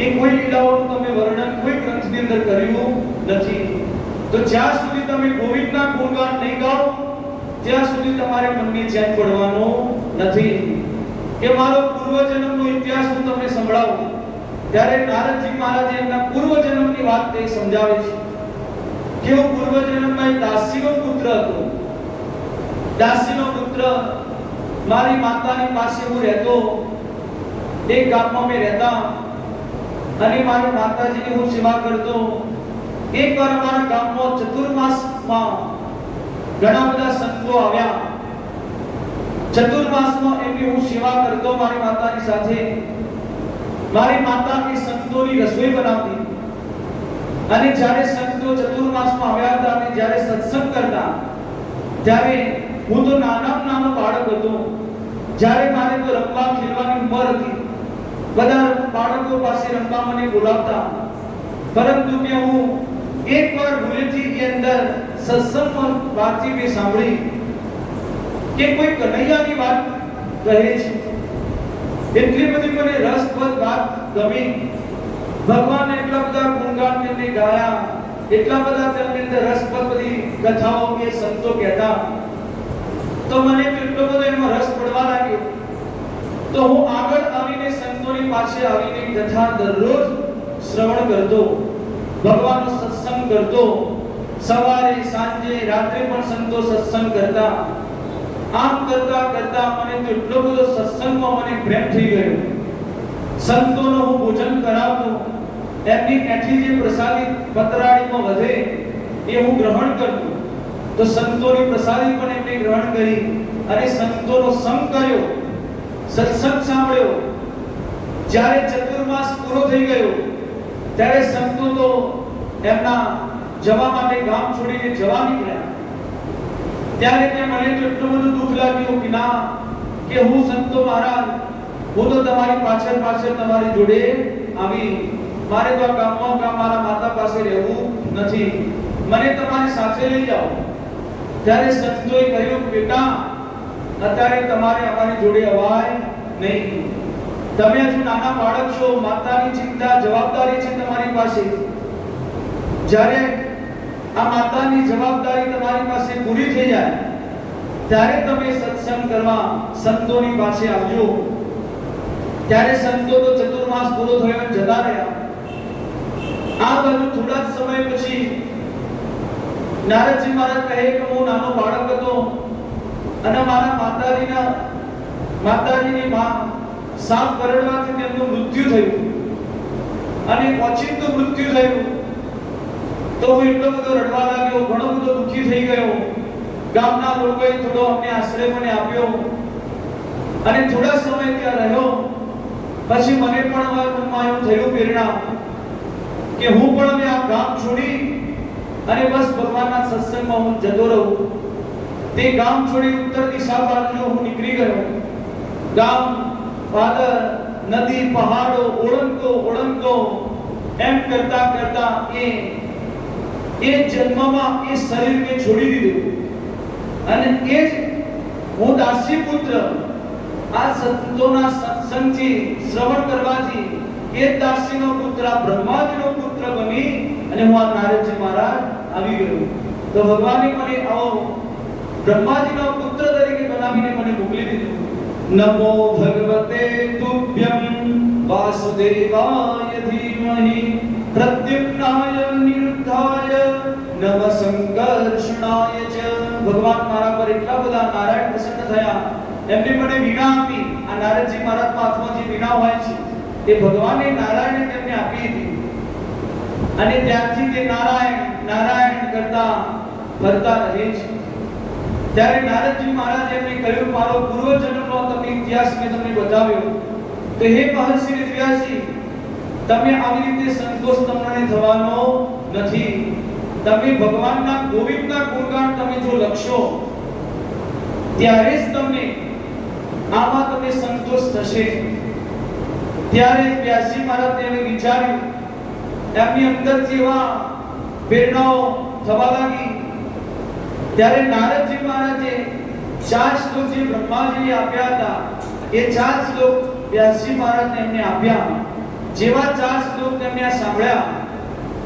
એ કોઈ લીલાઓનું તમે વર્ણન કોઈ ગ્રંથની અંદર કર્યું નથી. તો જ્યાં સુધી તમે ગોવિંદના ગુણગાન નહીં ગાઓ ત્યાં સુધી તમારે મનને ચેન પડવાનો નથી. કે મારો પૂર્વજન્મનો ઇતિહાસ હું તમને સંભળાવું. ત્યારે નારદજી મહારાજે એમના પૂર્વજન્મની વાત તે સમજાવે છે કે હું પૂર્વજન્મમાં એક દાસીનો પુત્ર હતો. દાસીનો પુત્ર, મારી માતાની પાસે હું રહેતો, એક ગામમાં મેં રહેતા અને મારી માતાજીની હું સેવા કરતો. એકવાર અમારા ગામમાં ચતુર્માસમાં ઘણા બધા સંતો આવ્યા. ચતુર્માસમાં એમની હું સેવા કરતો મારી માતાની સાથે. મારી માતા એ સંતોની રસોઈ બનાવતી અને જ્યારે સંતો ચતુર્માસમાં આવ્યા હતા અને જ્યારે સત્સંગ કરતા ત્યારે હું તો નાનો બાળક હતો. જ્યારે મારે તો રમવા ખેલવાની ઉંમર હતી, બધા બાળકો પાસે રમવા મને બોલાવતા, પરંતુ કે હું એકવાર ભૂલેથી એ અંદર સત્સંગમાં વાતચીત મેં સાંભળી કે કોઈ કનૈયાની વાત કહે છે. એટલી બધી મને રસપ્રદ વાત ગમી. ભગવાનને એટલા બધા ગુણગાન તેમને ગાયા, એટલા બધા તેમની અંદર રસપ્રદ બધી કથાઓ કે સંતો કહેતા, તો મને એટલો બધો એમાં રસ પડવા લાગ્યો. તો હું આગળ આવીને સંતોની પાસે આવીને કથા દરરોજ શ્રવણ કરતો, ભગવાનનો સત્સંગ કરતો. સવારે, સાંજે, રાત્રે પણ સંતો સત્સંગ કરતા. આમ કરતા કરતા મને તો એટલો બધો સત્સંગમાં મને પ્રેમ થઈ ગયો. સંતોનો હું ભોજન કરાવતો, એમની એઠી જે પ્રસાદી પતરાળીમાં વધે એ હું ગ્રહણ કરતો. તો સંતોની પ્રસાદી પણ એમને ગ્રહણ કરી અને સંતોનો સંગ કર્યો, સત્સંગ સાંભળ્યો. જ્યારે ચતુર્માસ પૂરો થઈ ગયો ત્યારે સંતો તો એમના જવા માટે ગામ છોડીને જવા નીકળ્યા. ત્યારે તે મને તો એટલું બધું દુઃખ લાગ્યું કે ના, કે હું સંતો મહારાજ, હું તો તમારી પાછળ તમારી જોડે આવી, મારે તો આ ગામમાં મારા માતા પાસે રહેવું નથી, મને તમારી સાથે લઈ જાઓ. ત્યારે સંતોએ કહ્યું, બેટા અત્યારે તમારે અમારી જોડે અવાય નહીં. તમે હજુ નાના બાળક છો, માતાની ચિંતા જવાબદારી છે તમારી પાસે. જ્યારે આ માતાની જવાબદારી તમારી પાસે પૂરી થઈ જાય ત્યારે તમે સત્સંગ કરવા સંતોની પાસે આવજો. ત્યારે સંતો તો ચતુર્માસ પૂરો થયો અને જતા રહ્યા. આ બાજુ થોડા જ સમય પછી નારદજી મહારાજ કહે કે હું નાનો બાળક હતો અને મારા માતાજીની માં સાપ કરડવાથી તેમનું મૃત્યુ થયું અને ઓચિંતું મૃત્યુ થયું. તો હું એટલો બધો રડવા લાગ્યો, ઘણો બધો દુઃખી થઈ ગયો. ગામના લોકોએ થોડો અમને આશ્રય મને આપ્યો અને થોડા સમય ત્યાં રહ્યો. પછી મને પણ મનમાં એવું થયું પ્રેરણા કે હું પણ હવે આ ગામ છોડી અને બસ ભગવાનના સત્સંગમાં હું જતો રહું. તે ગામ છોડી ઉત્તર દિશા બાજુ હું નીકળી ગયો. ગામ, વાદળ, નદી, પહાડો ઓળંગતો એમ કરતા કરતા એ જન્મમાં એ શરીરને છોડી દીધું અને એ જ હું દાસી પુત્ર આ સંતોના સત્સંગથી શ્રવણ કરવાથી એ દાસીનો પુત્ર બ્રહ્માજીનો પુત્ર બની અને હું આ નારદજી મહારાજ આવી ગયો. તો ભગવાને મને આવો બ્રહ્માજીનો પુત્ર તરીકે બનાવીને મને મોકલી દીધો. નમો ભગવતે તુભ્યં વાસુદેવાય ધીમહિ પ્રદ્યુમ્નાય નિરુદ્ધાય નમ સંકર્ષણાય ચ. ભગવાન મારા પર એટલા બધા નારાયણ પ્રસન્ન થયા, એમને મને વીણા આપી. આ નારદજી મહારાજના હાથમાં જે વીણા હોય છે એ ભગવાને નારાયણે તેમને આપી હતી અને ત્યારથી તે નારાયણ કરતા ફરતા રહે છે. ત્યારે નારદજી મહારાજ એમને કહ્યું મારો પૂર્વજન્મનો તમને ઇતિહાસ મેં તમને બતાવ્યો. તો હે મહર્ષિ વેદવ્યાસજી, તમે આવી રીતે સંતોષ તમને થવાનો નથી. તમે ભગવાનના ગોવિંદના ગુણગાન તમે જો લખશો ત્યારે જ તમને આમાં તમને સંતોષ થશે. ત્યારે વ્યાસજી મહારાજે એમ વિચાર્યું, એમની અંદરથી એવા પ્રેરણાઓ થવા લાગી. ત્યારે નારદજી મહારાજે 4 શ્લોક જે બ્રહ્માજીએ આપ્યા હતા એ 4 શ્લોક વ્યાસજી મહારાજને એમને આપ્યા. જેવા 4 શ્લોક તેમને સાંભળ્યા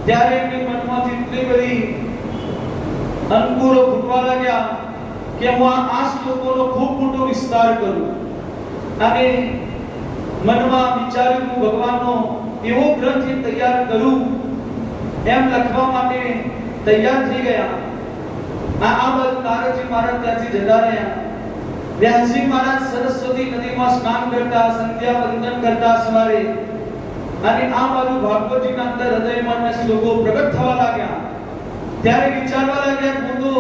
ત્યારે એમની મનમાંથી એટલી બધી અંકુરો ફૂટવા લાગ્યા કે હું આ શ્લોકોનો ખૂબ મોટો વિસ્તાર કરું. અને મનમાં વિચાર્યું હું ભગવાનનો એવો ગ્રંથ તૈયાર કરું એમ લખવા માટે તૈયાર થઈ ગયા. આ બાજુ નારદજી મહારાજ ત્યાંથી જતા રહ્યા. વ્યાસજી મહારાજ સરસ્વતી નદીમાં સ્નાન કરતા, સંધ્યા વંદન કરતા સવારે. અને આ બાજુ ભાગવતજીના અંદર હૃદયમાં શ્લોકો પ્રગટ થવા લાગ્યા. ત્યારે વિચારવા લાગ્યા હું તો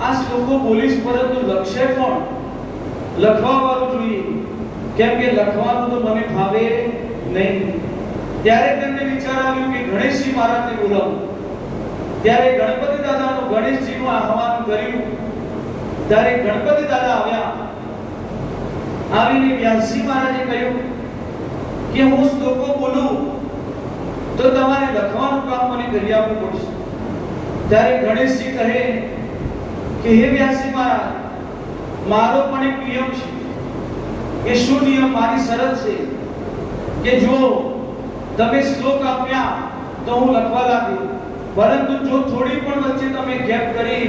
આ શ્લોકો બોલીશ પરંતુ લખશે કોણ? લખવા વાળું જોઈએ, કેમ કે લખવાનું તો મને ભાવે નહીં. ત્યારે તેમને વિચાર આવ્યું કે ગણેશજી મહારાજને બોલાવું. ત્યારે ગણપતિ દાદાનું ગણેશજીનું આહવાન કર્યું. ત્યારે ગણપતિ દાદા આવ્યા. આવીને વ્યાસજી મહારાજે કહ્યું કે હું શ્લોકો બોલું તો તમારે લખવાનું કામ મને કરી આપવું પડશે. ત્યારે ગણેશજી કહે કે હે વ્યાસજી મહારાજ, મારો પણ એક નિયમ છે. કે શું નિયમ? મારી શરત છે કે જો તમે શ્લોક આપ્યા તો હું લખવા લાગ્યો, પરંતુ જો થોડી પણ વચ્ચે તમે ગેપ કરી,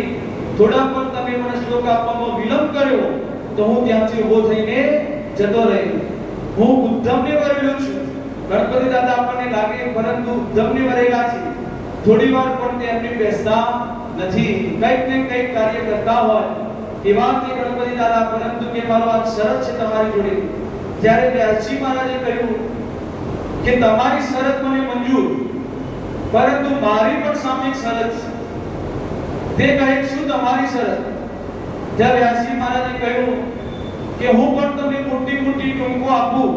થોડા પણ તમે મને શ્લોક આપવામાં વિલંબ કર્યો તો હું ત્યાંથી ઊભો થઈને જતો રહ્યો. હું ઉદ્ધમને વરેલો છું. ગણપતિ દાદા આપણને લાગે પરંતુ ઉદ્ધમને વરેલા છે. થોડી વાર પણ તે એમને બેસતા નથી. કંઈક ને કંઈક કાર્ય કરતા હોય એવા તે ગણપતિ દાદા, પરંતુ કે મારો આ શરત છે તમારી જોડે. ત્યારે વ્યાસજી મહારાજે કહ્યું કે તમારી શરત મને મંજૂર, પરંતુ મારી પણ સામે એક શરત છે. તે કહે શું તમારી શરત? ત્યારે વ્યાસજી મહારાજે કહ્યું કે હું પણ તમને મોટી મોટી ટૂંકો આપું,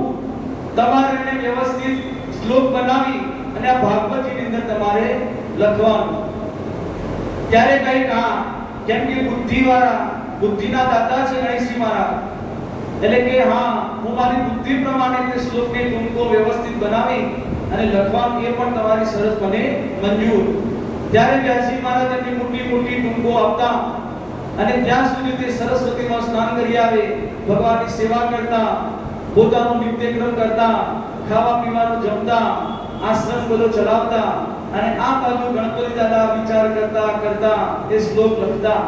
તમારે એને વ્યવસ્થિત શ્લોક બનાવી અને આ ભાગવતજીની અંદર તમારે લખવાનું. ત્યારે કહે હા, કેમ કે બુદ્ધિના દાતા છે ગણેશજી મહારાજ, એટલે કે હા હું મારી બુદ્ધિ પ્રમાણે તે શ્લોકને ટૂંકો વ્યવસ્થિત બનાવી અને લખવાનું એ પણ તમારી શરત મને મંજૂર. ત્યારે વ્યાસજી મહારાજ એમને મોટી મોટી ટૂંકો આપતા અને ત્યાં સુધી તે સરસ્વતીમાં સ્નાન કરી આવે, ભગવાનની સેવા કરતા, પોતાનો નિત્યક્રમ કરતા, ખાવા પીવાનું જમતા, આશ્રમ બધો ચલાવતા, અને આ બાજુ ગણપતિ દાદા વિચાર કરતા કરતા એ શ્લોક લખતા.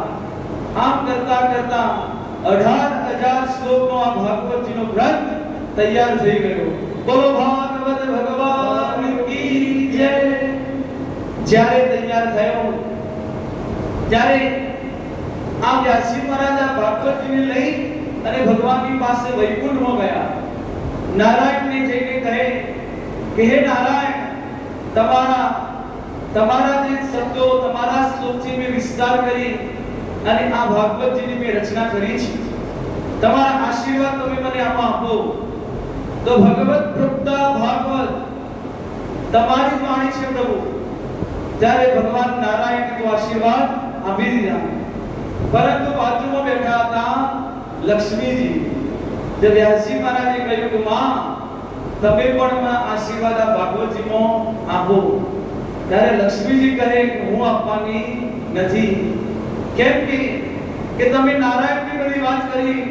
આમ કરતા કરતા 18,000 શ્લોકનો આ ભાગવતજીનો ગ્રંથ તૈયાર થઈ ગયો. બોલો ભાગવત ભગવાન કી જય. જ્યારે તૈયાર થયો ત્યારે આ વ્યાસજી મહારાજ આ ભાગવતજીને લઈ અને ભગવાનની પાસે વૈકુંઠમાં ગયા. નારાયણને જઈને કહે કે હે નારાયણ, તમારા જે શબ્દો, તમારા શ્લોકથી મેં વિસ્તાર કરી અને આ ભાગવતજીની મેં રચના કરી છે. તમારા આશીર્વાદ તમે મને આમાં આપો. તો ભગવત પ્રોક્તા ભાગવત, તમારી વાણી છે પ્રભુ. ત્યારે ભગવાન નારાયણને તો આશીર્વાદ આપી દીધા. પરંતુ બાજુમાં બેઠા હતા લક્ષ્મીજી. જે વ્યાસજી મહારાજે કહ્યું કે માં, તમે પણ મને આશીર્વાદ આ ભાગવતજીમાં આપો. ત્યારે લક્ષ્મીજી કહે કે હું આપવાની નથી. કેમ કે તમે નારાયણની બધી વાત કરી,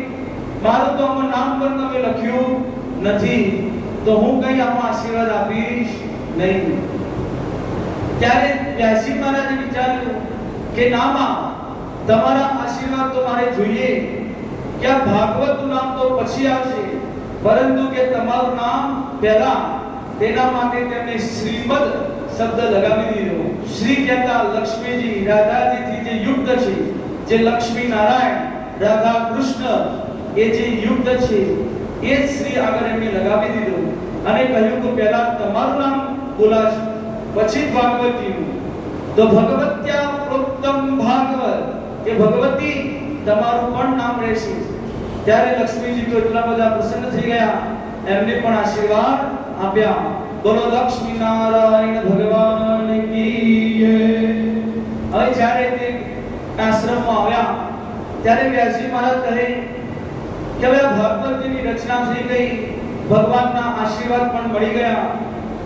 મારું તો આમાં નામ પણ તમે લખ્યું નથી, તો હું કઈ આમાં આશીર્વાદ આપીશ નહીં. ત્યારે વ્યાસજી મહારાજે વિચાર્યું કે નામાં તમારા આશીર્વાદ તો મારે જોઈએ, કે આ ભાગવતનું નામ તો પછી આવશે, પરંતુ કે તમારું નામ પહેલા, તેના માટે તેમણે શ્રીમદ શબ્દ લગાવી દીધો. શ્રી કહેતા લક્ષ્મીજી રાધાજીથી જે યુક્ત છે, જે લક્ષ્મી નારાયણ રાધા કૃષ્ણ એ જે યુક્ત છે એ શ્રી આગળ એમને લગાવી દીધો અને કહ્યું કે પહેલા તમારું નામ બોલાશે, પછી ભાગવતીનું. તો ભગવત્યા પ્રોક્તમ ભાગવત, કે ભગવતી તમારું પણ નામ રહેશે. ત્યારે લક્ષ્મીજી તો એટલા બધા પ્રસન્ન થઈ ગયા, એમને પણ આશીર્વાદ આપ્યા. બોલો લક્ષ્મી નારાયણ ભગવાન કી જય. હવે જ્યારે તે આશ્રમમાં આવ્યા ત્યારે વ્યાસજી મહારાજ કહે કે હવે ભાગવતજીની રચના થઈ ગઈ, ભગવાનના આશીર્વાદ પણ મળી ગયા,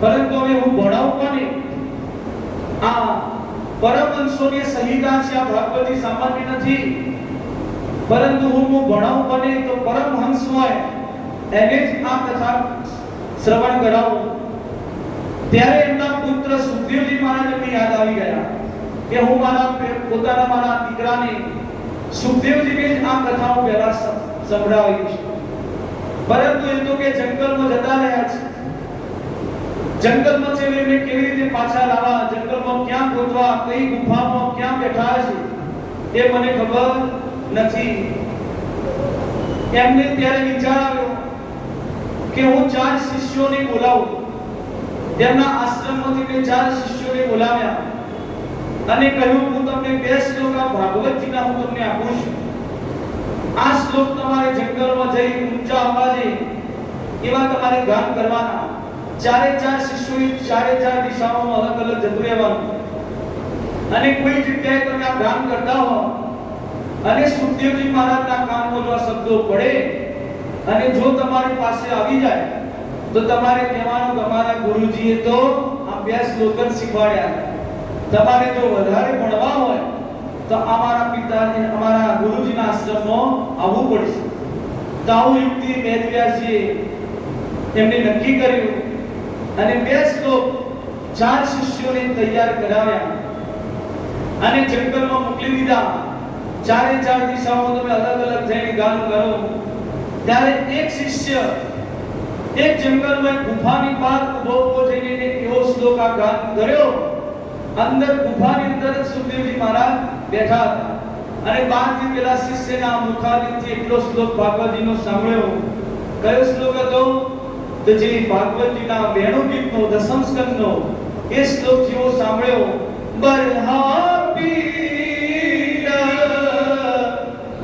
પરંતુ હવે હું ભણાવું કોને? આ પરમહંસોની સંહિતા છે, આ ભાગવતી સામાન્ય નથી, પરંતુ હું ભણાવું કોને? તો પરમહંસ હોય એને જ આ કથા શ્રવણ કરાવું. ત્યારે એમના પુત્ર સુખદેવજી મહારાજને યાદ આવી ગયા કે હું મારા દીકરાને સુખદેવજીને જ આ કથા હું પહેલા સંભળાવીશ. પરંતુ એ તો કે જંગલમાં જતા રહ્યા છે. જંગલમાં છે એમને કેવી રીતે પાછા લાવવા, જંગલમાં ક્યાં ગોતવા, કઈ ગુફામાં ક્યાં બેઠા છે એ મને ખબર નથી. એમને ત્યારે વિચાર આવ્યો કે હું 4 શિષ્યોને બોલાવું. તેમના આશ્રમમાંથી મેં 4 શિષ્યોને બોલાવ્યા અને કહ્યું હું તમને 2 શ્લોક આ ભાગવતજીના હું તમને આપું છું. આ શ્લોક તમારે જંગલમાં જઈ ઊંચા અવાજે એવા તમારે ગાન કરવાના. 4 શિષ્યોએ 4 દિશાઓમાં અલગ અલગ જતું રહેવાનું અને કોઈ જગ્યાએ તમે આ ગાન કરતા હો અને સુખદેવજી મહારાજના કાનમાં જો આ શબ્દો પડે અને જો તમારી પાસે આવી જાય તો તમારે કહેવાનું કે અમારા ગુરુજીએ તો આ 2 શ્લોક જ શીખવાડ્યા. તમારે જો વધારે ભણવા હોય તો અમારા ગુરુજીના આશ્રમમાં આવવું પડશે. તો આવું યુક્તિ વેદવ્યાસજીએ એમને નક્કી કર્યું અને 2 શ્લોક 4 શિષ્યોને તૈયાર કરાવ્યા અને જંગલમાં મોકલી દીધા. 4 દિશાઓમાં તમે અલગ અલગ જઈને ગાન કરો. ત્યારે એક શિષ્ય એક જંગલમાં ગુફાની બહાર ઉભો જઈને એવો શ્લોક આ ગાન કર્યો. અંદર ગુફાની અંદર સુખદેવજી મહારાજ બેઠા હતા અને બહારથી પેલા શિષ્યના મુખારવિંદથી એટલો શ્લોક ભાગવતજીનો સાંભળ્યો. કયો શ્લોક હતો? તો જે ભાગવતજીના વેણુ ગીતનો 10મ સ્કંદનો એ શ્લોક જેવો સાંભળ્યો. બરહાપી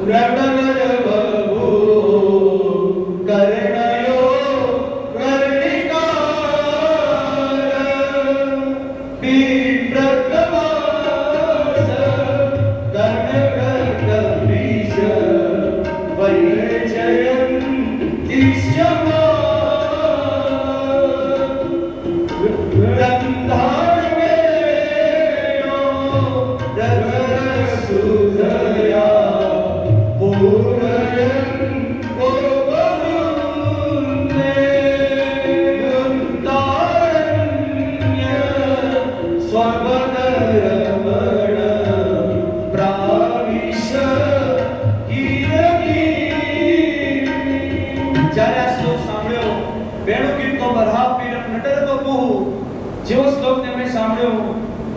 રડગર બબુ કરણયો કર્ણિકાર પીપ્રતમાસ કર્ણકર્કવીશ વૈજયન દિશ્યમા રંધાણવેણો રઘર સુધયા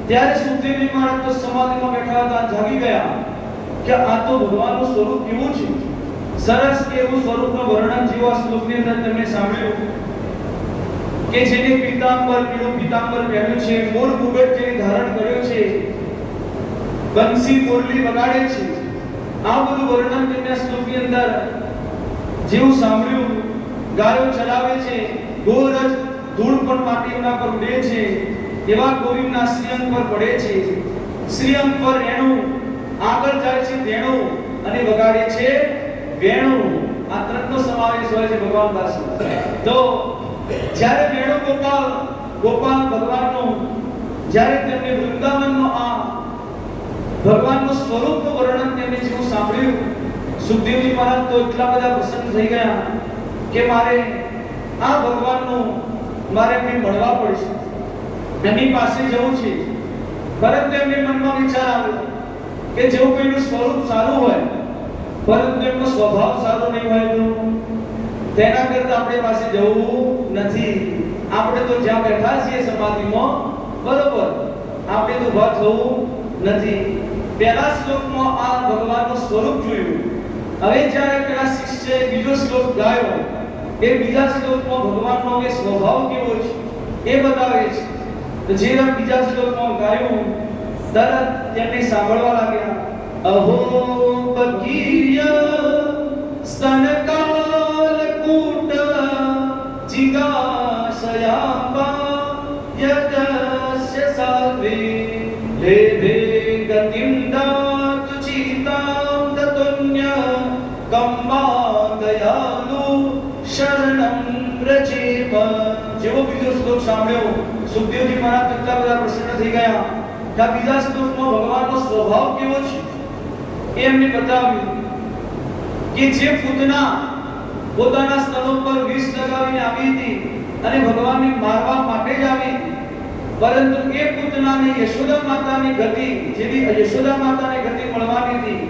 ત્યારે સુખદેવજી મહારાજ તો સમાધિમાં બેઠા હતા, જાગી ગયા કે આ તો ભગવાનનું સ્વરૂપ કેવું છે. સરસ એવું સ્વરૂપનું વર્ણન જેવા શ્લોકની અંદર તમે સાંભળ્યું કે જેને પીતાંબર પીળું પીતાંબર પહેર્યું છે, મોર મુગટ જેને ધારણ કર્યો છે, બંસી મુરલી વગાડે છે. આ બધું વર્ણન તમે શ્લોકની અંદર જેવું સાંભળ્યું, ગાયો ચલાવે છે, ગોરજ ધૂળ પણ માટીના પર ઉડે છે, એવા ગોવિંદના શ્રીઅંગ પર પડે છે. શ્રીઅંગ પર રેણુ, આગળ જાય છે ધેણુ અને વગાડે છે વેણુ. આ ત્રણનો સમાવેશ હોય છે ભગવાન પાસે. તો જ્યારે વેણુ ગોપાલ ભગવાનનો, જ્યારે તેમને વૃંદાવનનો આ ભગવાનનું સ્વરૂપનું વર્ણન તેમને જેવું સાંભળ્યું, સુખદેવજી મહારાજ તો એટલા બધા પ્રસન્ન થઈ ગયા કે મારે આ ભગવાનનું મારે એમને મળવા પડશે, એમની પાસે જવું છે. પરંતુ એમને મનમાં વિચાર આવ્યો કે જેવું કોઈનું સ્વરૂપ સારું હોય પરંતુ એમનો સ્વભાવ સારો નહીં હોય તો તેના કરતા આપણે પાસે જવું નથી. આપણે તો જ્યાં બેઠા છીએ સમાધિમાં બરોબર, આપણે તો ઉભા થવું નથી. પહેલા શ્લોકમાં આ ભગવાનનું સ્વરૂપ જોયું. હવે જ્યારે પેલા શિષ્યએ બીજો શ્લોક ગાયો, એ બીજા શ્લોકમાં ભગવાનનો એ સ્વભાવ કેવો છે એ બતાવે છે. તો જે બીજા શ્લોકમાં ગાયું તરત તેમને સાંભળવા લાગ્યા. અહો બકીય સ્તનકાલ કૂટ જિગાશયાપા યદસ્ય સાત્વે લેભે ગતિમ દાતુ ચિતામ તતુન્ય કમ્મા દયાલુ શરણમ રચેમ. જેવો બીજો શ્લોક સાંભળ્યો, સુખદેવજી મહારાજ એટલા બધા પ્રસન્ન થઈ ગયા કે આ બીજા શ્લોકમાં ભગવાનનો સ્વભાવ કેવો છે એ એમને બતાવ્યું કે જે પૂતના પોતાના સ્તનો પર વિષ લગાવીને આવી હતી અને ભગવાનને મારવા માટે જ આવી હતી, પરંતુ એ પૂતનાને યશોદા માતાની ગતિ, જેવી યશોદા માતાને ગતિ મળવાની હતી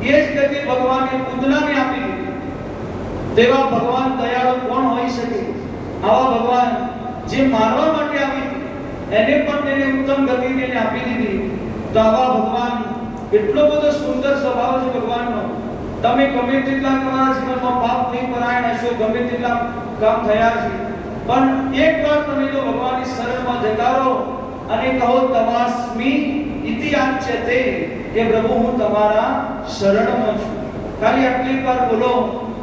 એ જ ગતિ ભગવાને પૂતનાને આપી દીધી. તેવા ભગવાન દયાળુ કોણ હોઈ શકે? આવા ભગવાન જે મારવા માટે આવી હતી એને પણ તેને ઉત્તમ ગતિ તેને આપી દીધી. તો આવા ભગવાન, એટલો બધો સુંદર સ્વભાવ છે ભગવાનનો. તમે ગમે તેટલા તમારા જીવનમાં પાપ નહીં પરાયણ હશો, ગમે તેટલા કામ થયા છે, પણ એકવાર તમે જો ભગવાનની શરણમાં જતા રહો અને કહો તવાસ્મી ઇતિ આચ્યતે, કે પ્રભુ હું તમારા શરણમાં છું, ખાલી આટલી વાર બોલો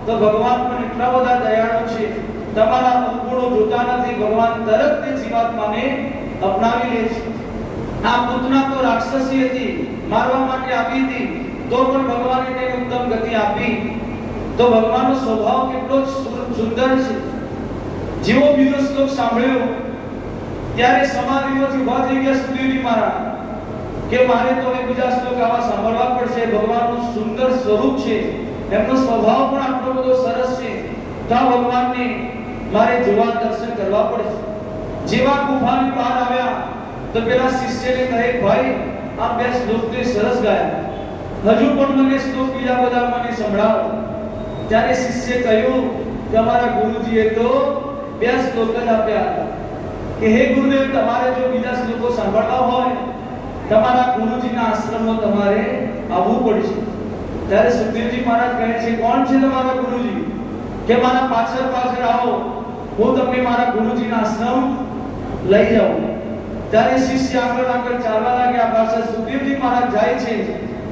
તો ભગવાન પણ એટલા બધા દયાળુ છે. તમારા અવગુણો જોતા નથી, ભગવાન તરત તે જીવાત્માને અપનાવી લે છે. આ પૂતના તો રાક્ષસી હતી, મારવા માટે આવી હતી, તો પણ ભગવાને તેને ઉત્તમ ગતિ આપી. તો ભગવાનનો સ્વભાવ કેટલો સુંદર છે. જેવો બીજો શ્લોક સાંભળ્યો ત્યારે સમાધિમાંથી ઊભા થઈ ગયા સુખદેવજી મહારાજ કે મારે તો હવે બીજા શ્લોક આવા સાંભળવા પડશે. ભગવાનનું સુંદર સ્વરૂપ છે, એમનો સ્વભાવ પણ આટલો બધો સરસ છે, તો આ ભગવાનને મારે જોવા, દર્શન કરવા પડશે. જેવા ગુફાની બહાર આવ્યા તો પેલા શિષ્યને કહે, ભાઈ આ બે શ્લોક તો સરસ ગાયા, હજુ પણ મને શ્લોક બીજા બધા મને સંભળાવો. ત્યારે શિષ્યએ કહ્યું કે અમારા ગુરુજીએ તો બે શ્લોક જ આપ્યા હતા કે હે ગુરુદેવ, તમારે જો બીજા શ્લોકો સાંભળવા હોય તમારા ગુરુજીના આશ્રમમાં તમારે આવવું પડશે. ત્યારે સુખદેવજી મહારાજ કહે છે, કોણ છે તમારા ગુરુજી? કે મારા પાછળ પાછળ આવો, હું તમને મારા ગુરુજીના આશ્રમ લઈ જાઉં. ત્યારે શિષ્ય આગળ ચાલવા લાગ્યા. પાછળ સુખદેવજી મહારાજ જાય છે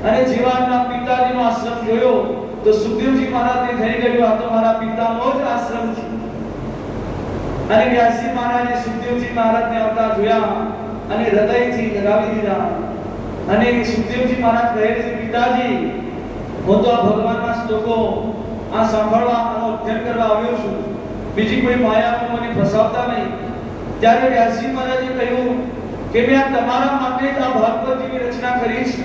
અને જેવાના પિતાજીનો આશ્રમ જોયો તો સુખદેવજી મહારાજને થઈ ગયું આ તો મારા પિતાનો જ આશ્રમ છે. અને વ્યાસજી મહારાજે સુખદેવજી મહારાજને આવતા જોયા અને હૃદયથી લગાવી દીધા. અને સુખદેવજી મહારાજ કહે છે, પિતાજી હું તો આ ભગવાનના શ્લોકો આ સાંભળવા, આનો અધ્યયન કરવા આવ્યો છું, બીજી કોઈ માયામાં મને ફસાવતા નહીં. ત્યારે વ્યાસજી મહારાજે કહ્યું કે મેં આ તમારા માટે જ આ ભાગવતની રચના કરી છે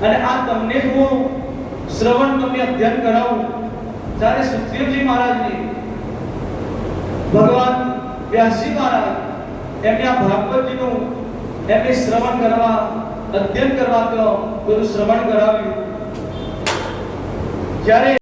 અને આ તમને હું શ્રવણ તમને અધ્યયન કરાવું. ત્યારે સુખદેવજી મહારાજને ભગવાન વ્યાસજી મહારાજ એમને આ ભાગવતજીનું એમને શ્રવણ કરવા, અધ્યયન કરવા તો બધું શ્રવણ કરાવ્યું. જ્યારે